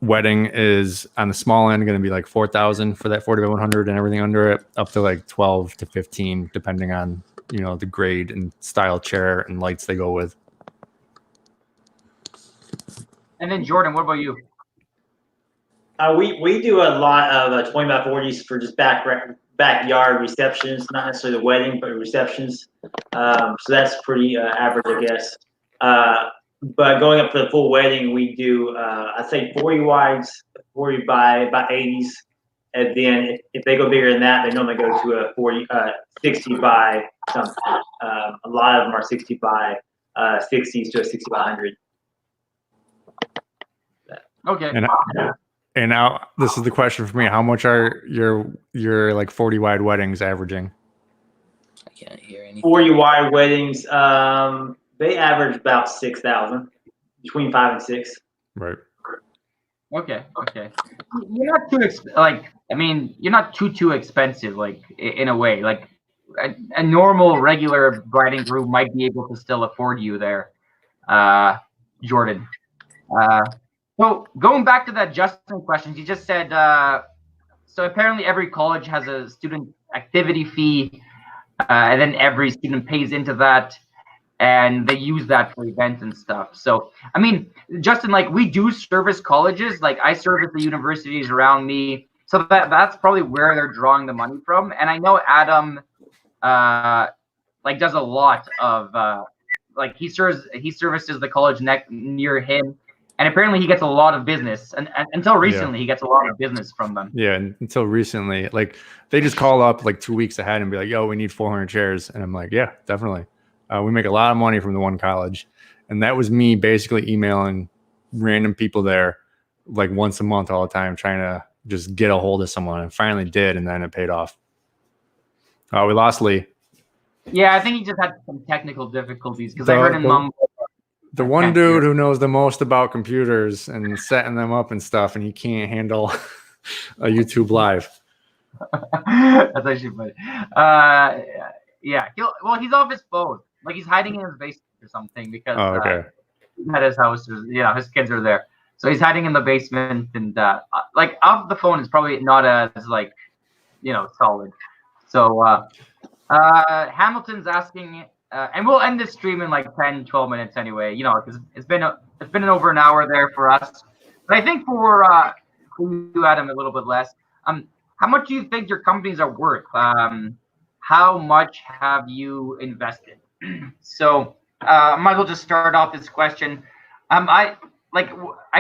wedding is on the small end going to be like 4,000 for that 40 by 100 and everything under it, up to like 12 to 15 depending on the grade and style chair and lights they go with. And then Jordan, what about you? We do a lot of 20 by 40s for just backyard receptions, not necessarily the wedding, but receptions. So that's pretty average, I guess. But going up to the full wedding, we do I'd say 40 wides, 40 by 80s, and then if they go bigger than that, they normally go to a 60 by something. A lot of them are 60 by 60s to a 60 by 100. Okay. And now this is the question for me: how much are your like 40 wide weddings averaging? I can't hear anything. 40 wide weddings, they average about 6,000, between 5 and 6. Right. Okay. You're not you're not too expensive, like in a way. Like a normal regular bride and groom might be able to still afford you there, Jordan. So going back to that Justin question, you just said so apparently every college has a student activity fee, and then every student pays into that, and they use that for events and stuff. So I mean, Justin, like we do service colleges, like I service the universities around me, so that's probably where they're drawing the money from. And I know Adam like does a lot of like he services the college near him. And apparently he gets a lot of business, and until recently he gets a lot of business from them. Yeah, until recently, like they just call up like 2 weeks ahead and be like, "Yo, we need 400 chairs," and I'm like, "Yeah, definitely." We make a lot of money from the one college, and that was me basically emailing random people there like once a month all the time, trying to just get a hold of someone, and finally did, and then it paid off. We lost Lee. Yeah, I think he just had some technical difficulties because I heard him mumble. The one dude who knows the most about computers and setting them up and stuff, and he can't handle a YouTube live. That's actually funny. Yeah. He's off his phone. Like he's hiding in his basement or something because at his house, his kids are there. So he's hiding in the basement, and like off the phone is probably not as like, solid. So Hamilton's asking. And we'll end this stream in like 10, 12 minutes anyway, because it's been over an hour there for us. But I think for you, Adam, a little bit less. How much do you think your companies are worth? How much have you invested? So I might as well just start off this question. I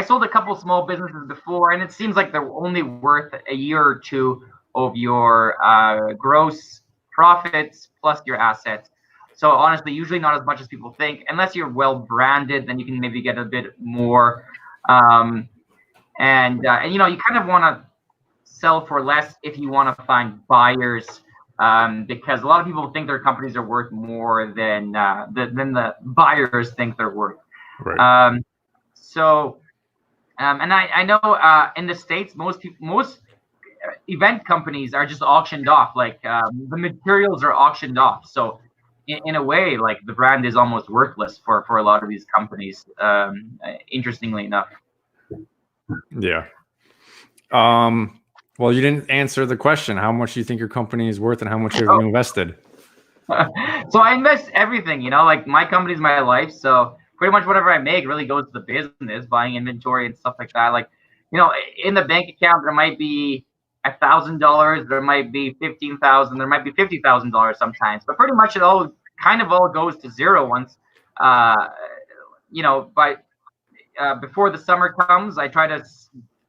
sold a couple small businesses before, and it seems like they're only worth a year or two of your gross profits plus your assets. So honestly, usually not as much as people think. Unless you're well branded, then you can maybe get a bit more. And you kind of want to sell for less if you want to find buyers, because a lot of people think their companies are worth more than the buyers think they're worth. Right. And I know in the States, most event companies are just auctioned off. Like the materials are auctioned off. So in a way, like the brand is almost worthless for a lot of these companies. Interestingly enough. Yeah. Well, you didn't answer the question. How much do you think your company is worth, and how much have you invested? So I invest everything. Like my company's my life. So pretty much whatever I make really goes to the business, buying inventory and stuff like that. Like, in the bank account there might be $1,000, there might be $15,000, there might be $50,000 sometimes, but pretty much it all goes to zero once. Before the summer comes, I try to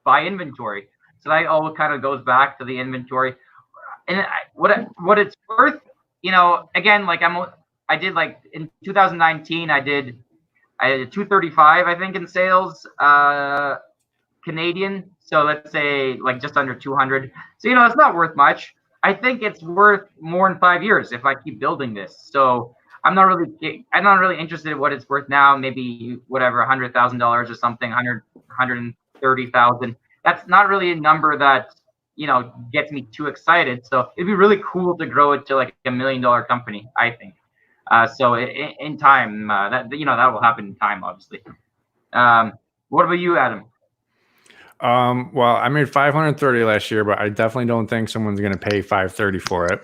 buy inventory, so that all kind of goes back to the inventory. And what it's worth, again, like I did like in 2019, I did 235, I think, in sales, Canadian. So let's say like just under 200. So, it's not worth much. I think it's worth more in 5 years if I keep building this. So I'm not really interested in what it's worth now. Maybe whatever, $100,000 or something, 130,000. That's not really a number that, gets me too excited. So it'd be really cool to grow it to like $1 million company, I think. So in time, that will happen in time, obviously. What about you, Adam? Well, I made 530 last year, but I definitely don't think someone's going to pay 530 for it.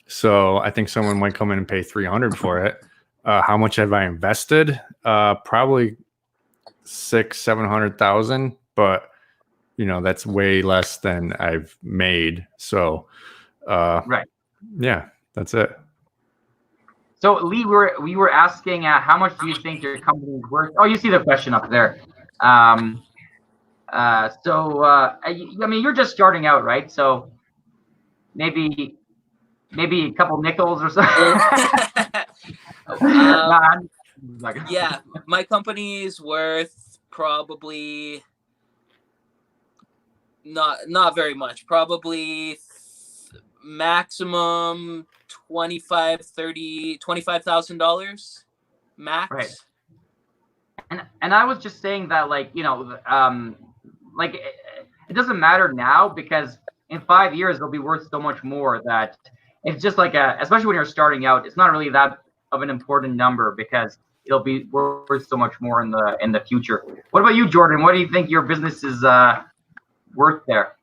So I think someone might come in and pay 300 for it. How much have I invested? Probably 600,000-700,000. But that's way less than I've made. So, Right. Yeah, that's it. So Lee, we were asking how much do you think your company is worth? Oh, you see the question up there. I mean, you're just starting out, right? So maybe a couple nickels or something. Yeah, my company is worth probably not very much. Probably maximum $25,000 max. Right. And I was just saying that, like, it doesn't matter now, because in 5 years it'll be worth so much more that it's just like especially when you're starting out, it's not really that of an important number, because it'll be worth so much more in the future. What about you, Jordan? What do you think your business is worth there?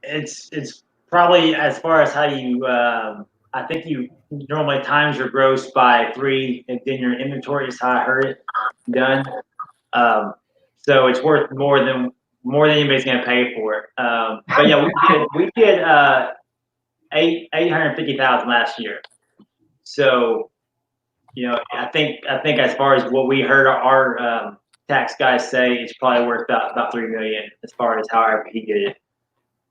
It's probably, as far as how you I think you normally times your gross by 3, and then your inventory is how I heard it done. So it's worth more than anybody's gonna pay for it. But yeah, we did 850,000 last year. So I think as far as what we heard our tax guys say, it's probably worth about 3 million, as far as however he did it.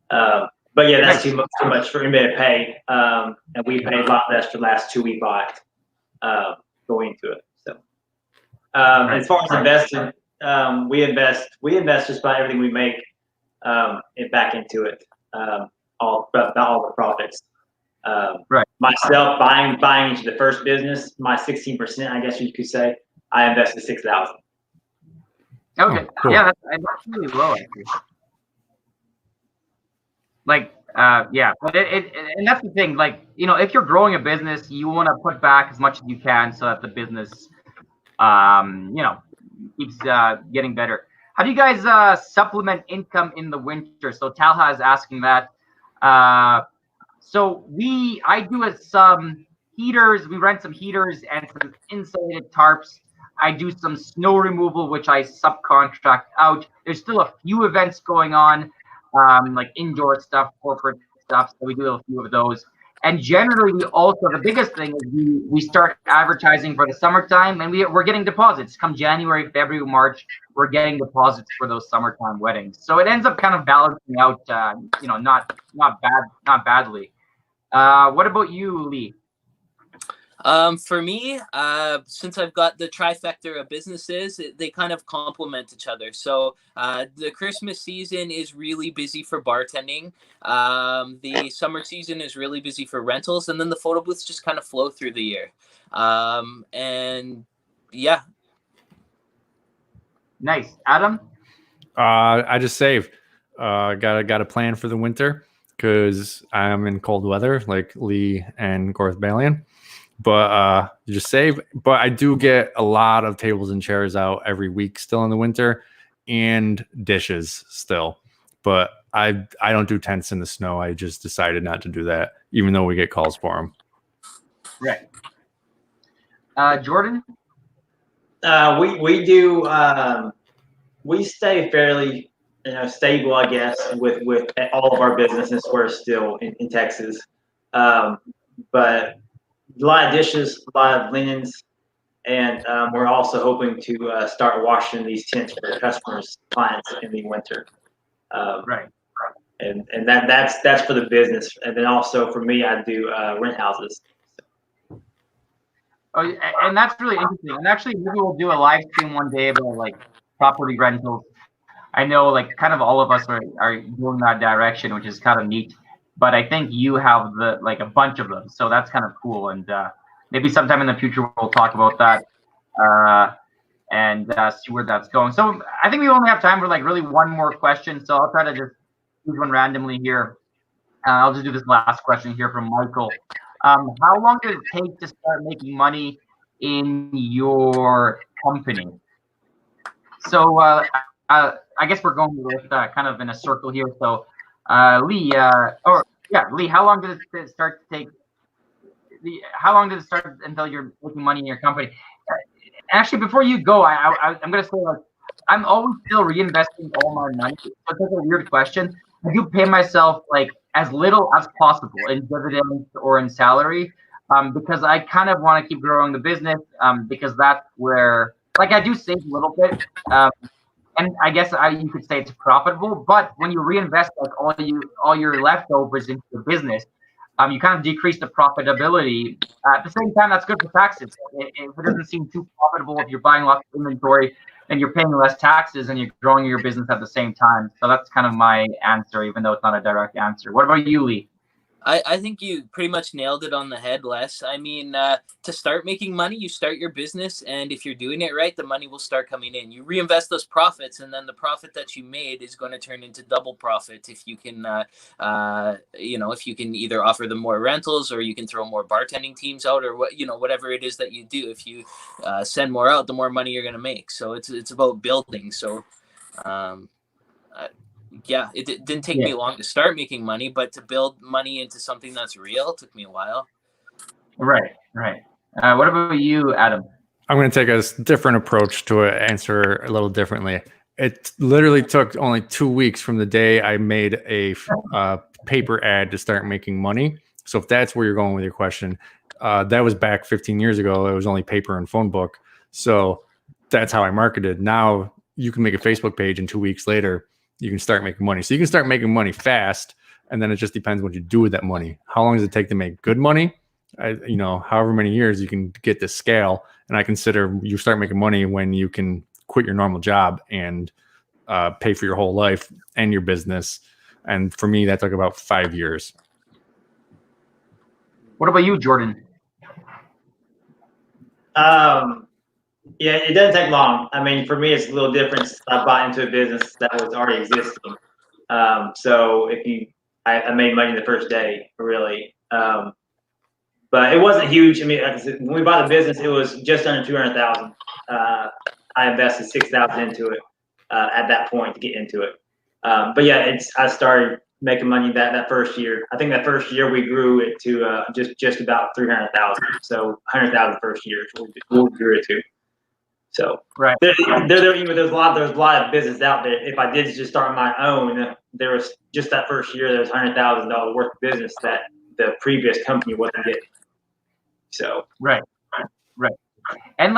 But yeah, that's too much for anybody to pay. And we paid a lot less for the last 2 we bought going into it. So as far as investing, we invest just about everything we make back into it. All the profits. Right. Myself buying into the first business, my 16%, I guess you could say, I invested 6,000. Okay. Oh, cool. Yeah, that's really low, actually. Like, yeah, but and that's the thing. Like, if you're growing a business, you want to put back as much as you can so that the business, keeps getting better. How do you guys supplement income in the winter? So Talha is asking that. So I do some heaters. We rent some heaters and some insulated tarps. I do some snow removal, which I subcontract out. There's still a few events going on, like indoor stuff, corporate stuff. So we do a few of those. And generally, the biggest thing is we start advertising for the summertime, and we're getting deposits. Come January, February, March, we're getting deposits for those summertime weddings. So it ends up kind of balancing out, not badly. What about you, Lee? For me, since I've got the trifecta of businesses, they kind of complement each other. So the Christmas season is really busy for bartending. The summer season is really busy for rentals, and then the photo booths just kind of flow through the year. And yeah. Nice. Adam? I just save. Got a plan for the winter, because I'm in cold weather like Lee and Gorothbalion. But you just save. But I do get a lot of tables and chairs out every week still in the winter, and dishes still. But I don't do tents in the snow. I just decided not to do that, even though we get calls for them. Right. Jordan? We do. We stay fairly stable, I guess, with all of our businesses. We're still in Texas, but a lot of dishes, a lot of linens, and we're also hoping to start washing these tents for customers, clients in the winter. Right. And that's for the business, and then also for me, I do rent houses. Oh, and that's really interesting. And actually, maybe we'll do a live stream one day about like property rentals. I know, like, kind of all of us are going that direction, which is kind of neat. But I think you have a bunch of them, so that's kind of cool. And maybe sometime in the future we'll talk about that and see where that's going. So I think we only have time for like really one more question. So I'll try to just choose one randomly here. I'll just do this last question here from Michael. How long does it take to start making money in your company? So I guess we're going with kind of in a circle here. So Lee, Lee, how long did it start to take? How long did it start until you're making money in your company? Actually, before you go, I'm going to say, like, I'm always still reinvesting all my money. So it's like a weird question. I do pay myself like as little as possible in dividends or in salary, because I kind of want to keep growing the business, because that's where like I do save a little bit. And I guess you could say it's profitable, but when you reinvest like all your leftovers into the business, you kind of decrease the profitability. At the same time, that's good for taxes. If it doesn't seem too profitable, if you're buying lots of inventory and you're paying less taxes and you're growing your business at the same time. So that's kind of my answer, even though it's not a direct answer. What about you, Lee? I think you pretty much nailed it on the head, Les. I mean, to start making money, you start your business, and if you're doing it right, the money will start coming in. You reinvest those profits, and then the profit that you made is going to turn into double profit if you can, if you can either offer them more rentals, or you can throw more bartending teams out, or whatever it is that you do. If you send more out, the more money you're going to make. So it's about building. So. Yeah, it didn't take me long to start making money, but to build money into something that's real took me a while. Right. What about you, Adam? I'm going to take a different approach to answer a little differently. It literally took only 2 weeks from the day I made a paper ad to start making money. So if that's where you're going with your question, that was back 15 years ago. It was only paper and phone book. So that's how I marketed. Now you can make a Facebook page, and 2 weeks later, you can start making money. So you can start making money fast, and then it just depends what you do with that money. How long does it take to make good money? However many years you can get to scale. And I consider you start making money when you can quit your normal job and pay for your whole life and your business. And for me, that took about 5 years. What about you, Jordan? Yeah, it doesn't take long. I mean, for me, it's a little different. I bought into a business that was already existing. So I made money the first day, really. But it wasn't huge. I mean, like I said, when we bought the business, it was just under 200,000. I invested 6,000 into it at that point to get into it. But yeah, I started making money that first year. I think that first year we grew it to just about 300,000. So 100,000 first year is what we grew it to. So right. There's a lot of business out there. If I did just start my own, there was just that first year there was $100,000 worth of business that the previous company wasn't getting. So right. And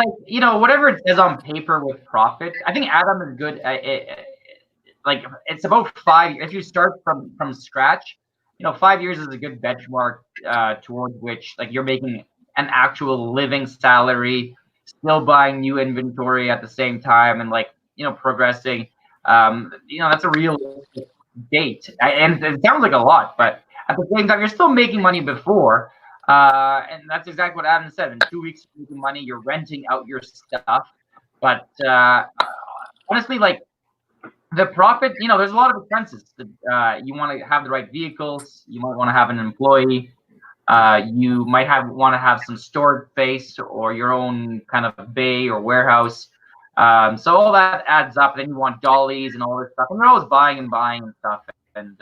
whatever it says on paper with profit, I think Adam is good. It's about 5 years. If you start from scratch, 5 years is a good benchmark towards which you're making an actual living salary, still buying new inventory at the same time, and progressing. That's a real date, and it sounds like a lot, but at the same time, you're still making money before. And that's exactly what Adam said. In 2 weeks, you're making money. You're renting out your stuff, but honestly, the profit, there's a lot of expenses. You want to have the right vehicles. You might want to have an employee. You might want to have some storage space or your own kind of bay or warehouse. So all that adds up. Then you want dollies and all this stuff. And we're always buying and stuff and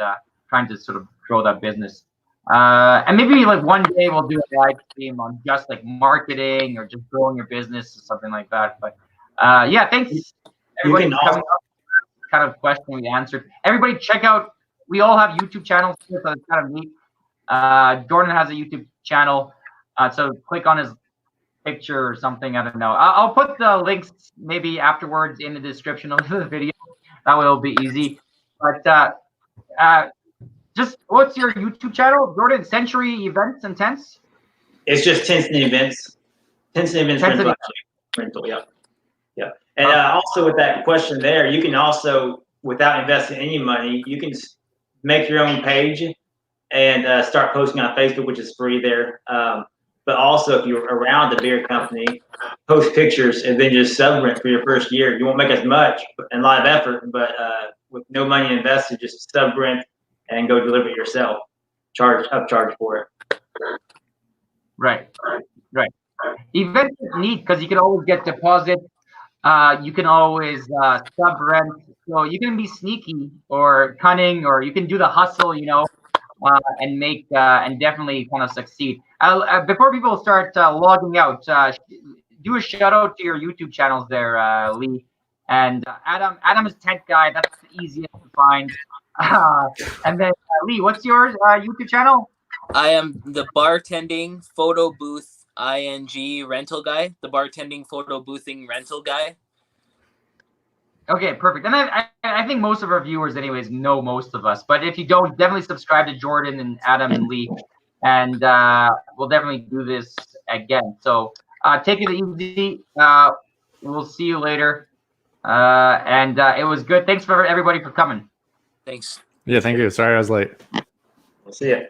trying to sort of grow that business. And maybe one day we'll do a live stream on just marketing or just growing your business or something like that. But yeah, thanks everybody for coming up. Kind of question we answered. Everybody check out. We all have YouTube channels, so it's kind of neat. Jordan has a YouTube channel, so click on his picture or something. I don't know. I'll put the links maybe afterwards in the description of the video. That way it'll be easy. But just what's your YouTube channel, Jordan? Century Events and Tents? It's just Tents and Events. Tents and Events rental. Yeah. And also with that question there, you can also, without investing any money, you can make your own page and start posting on Facebook, which is free there. But also, if you're around the beer company, post pictures and then just sub-rent for your first year. You won't make as much and a lot of effort, but with no money invested, just sub-rent and go deliver it yourself. Upcharge for it. Right. Events is neat because you can always get deposits. You can always sub-rent. So you can be sneaky or cunning, or you can do the hustle, and make and definitely kind of succeed. Before people start logging out, do a shout out to your YouTube channels there, Lee. And Adam is tent guy. That's the easiest to find. And then Lee, what's your YouTube channel? I am the bartending photo booth ing rental guy. The bartending photo boothing rental guy. Okay, perfect. And I think most of our viewers, anyways, know most of us. But if you don't, definitely subscribe to Jordan and Adam and Lee, and we'll definitely do this again. So take it easy. We'll see you later. And it was good. Thanks for everybody for coming. Thanks. Yeah, thank you. Sorry I was late. We'll see you.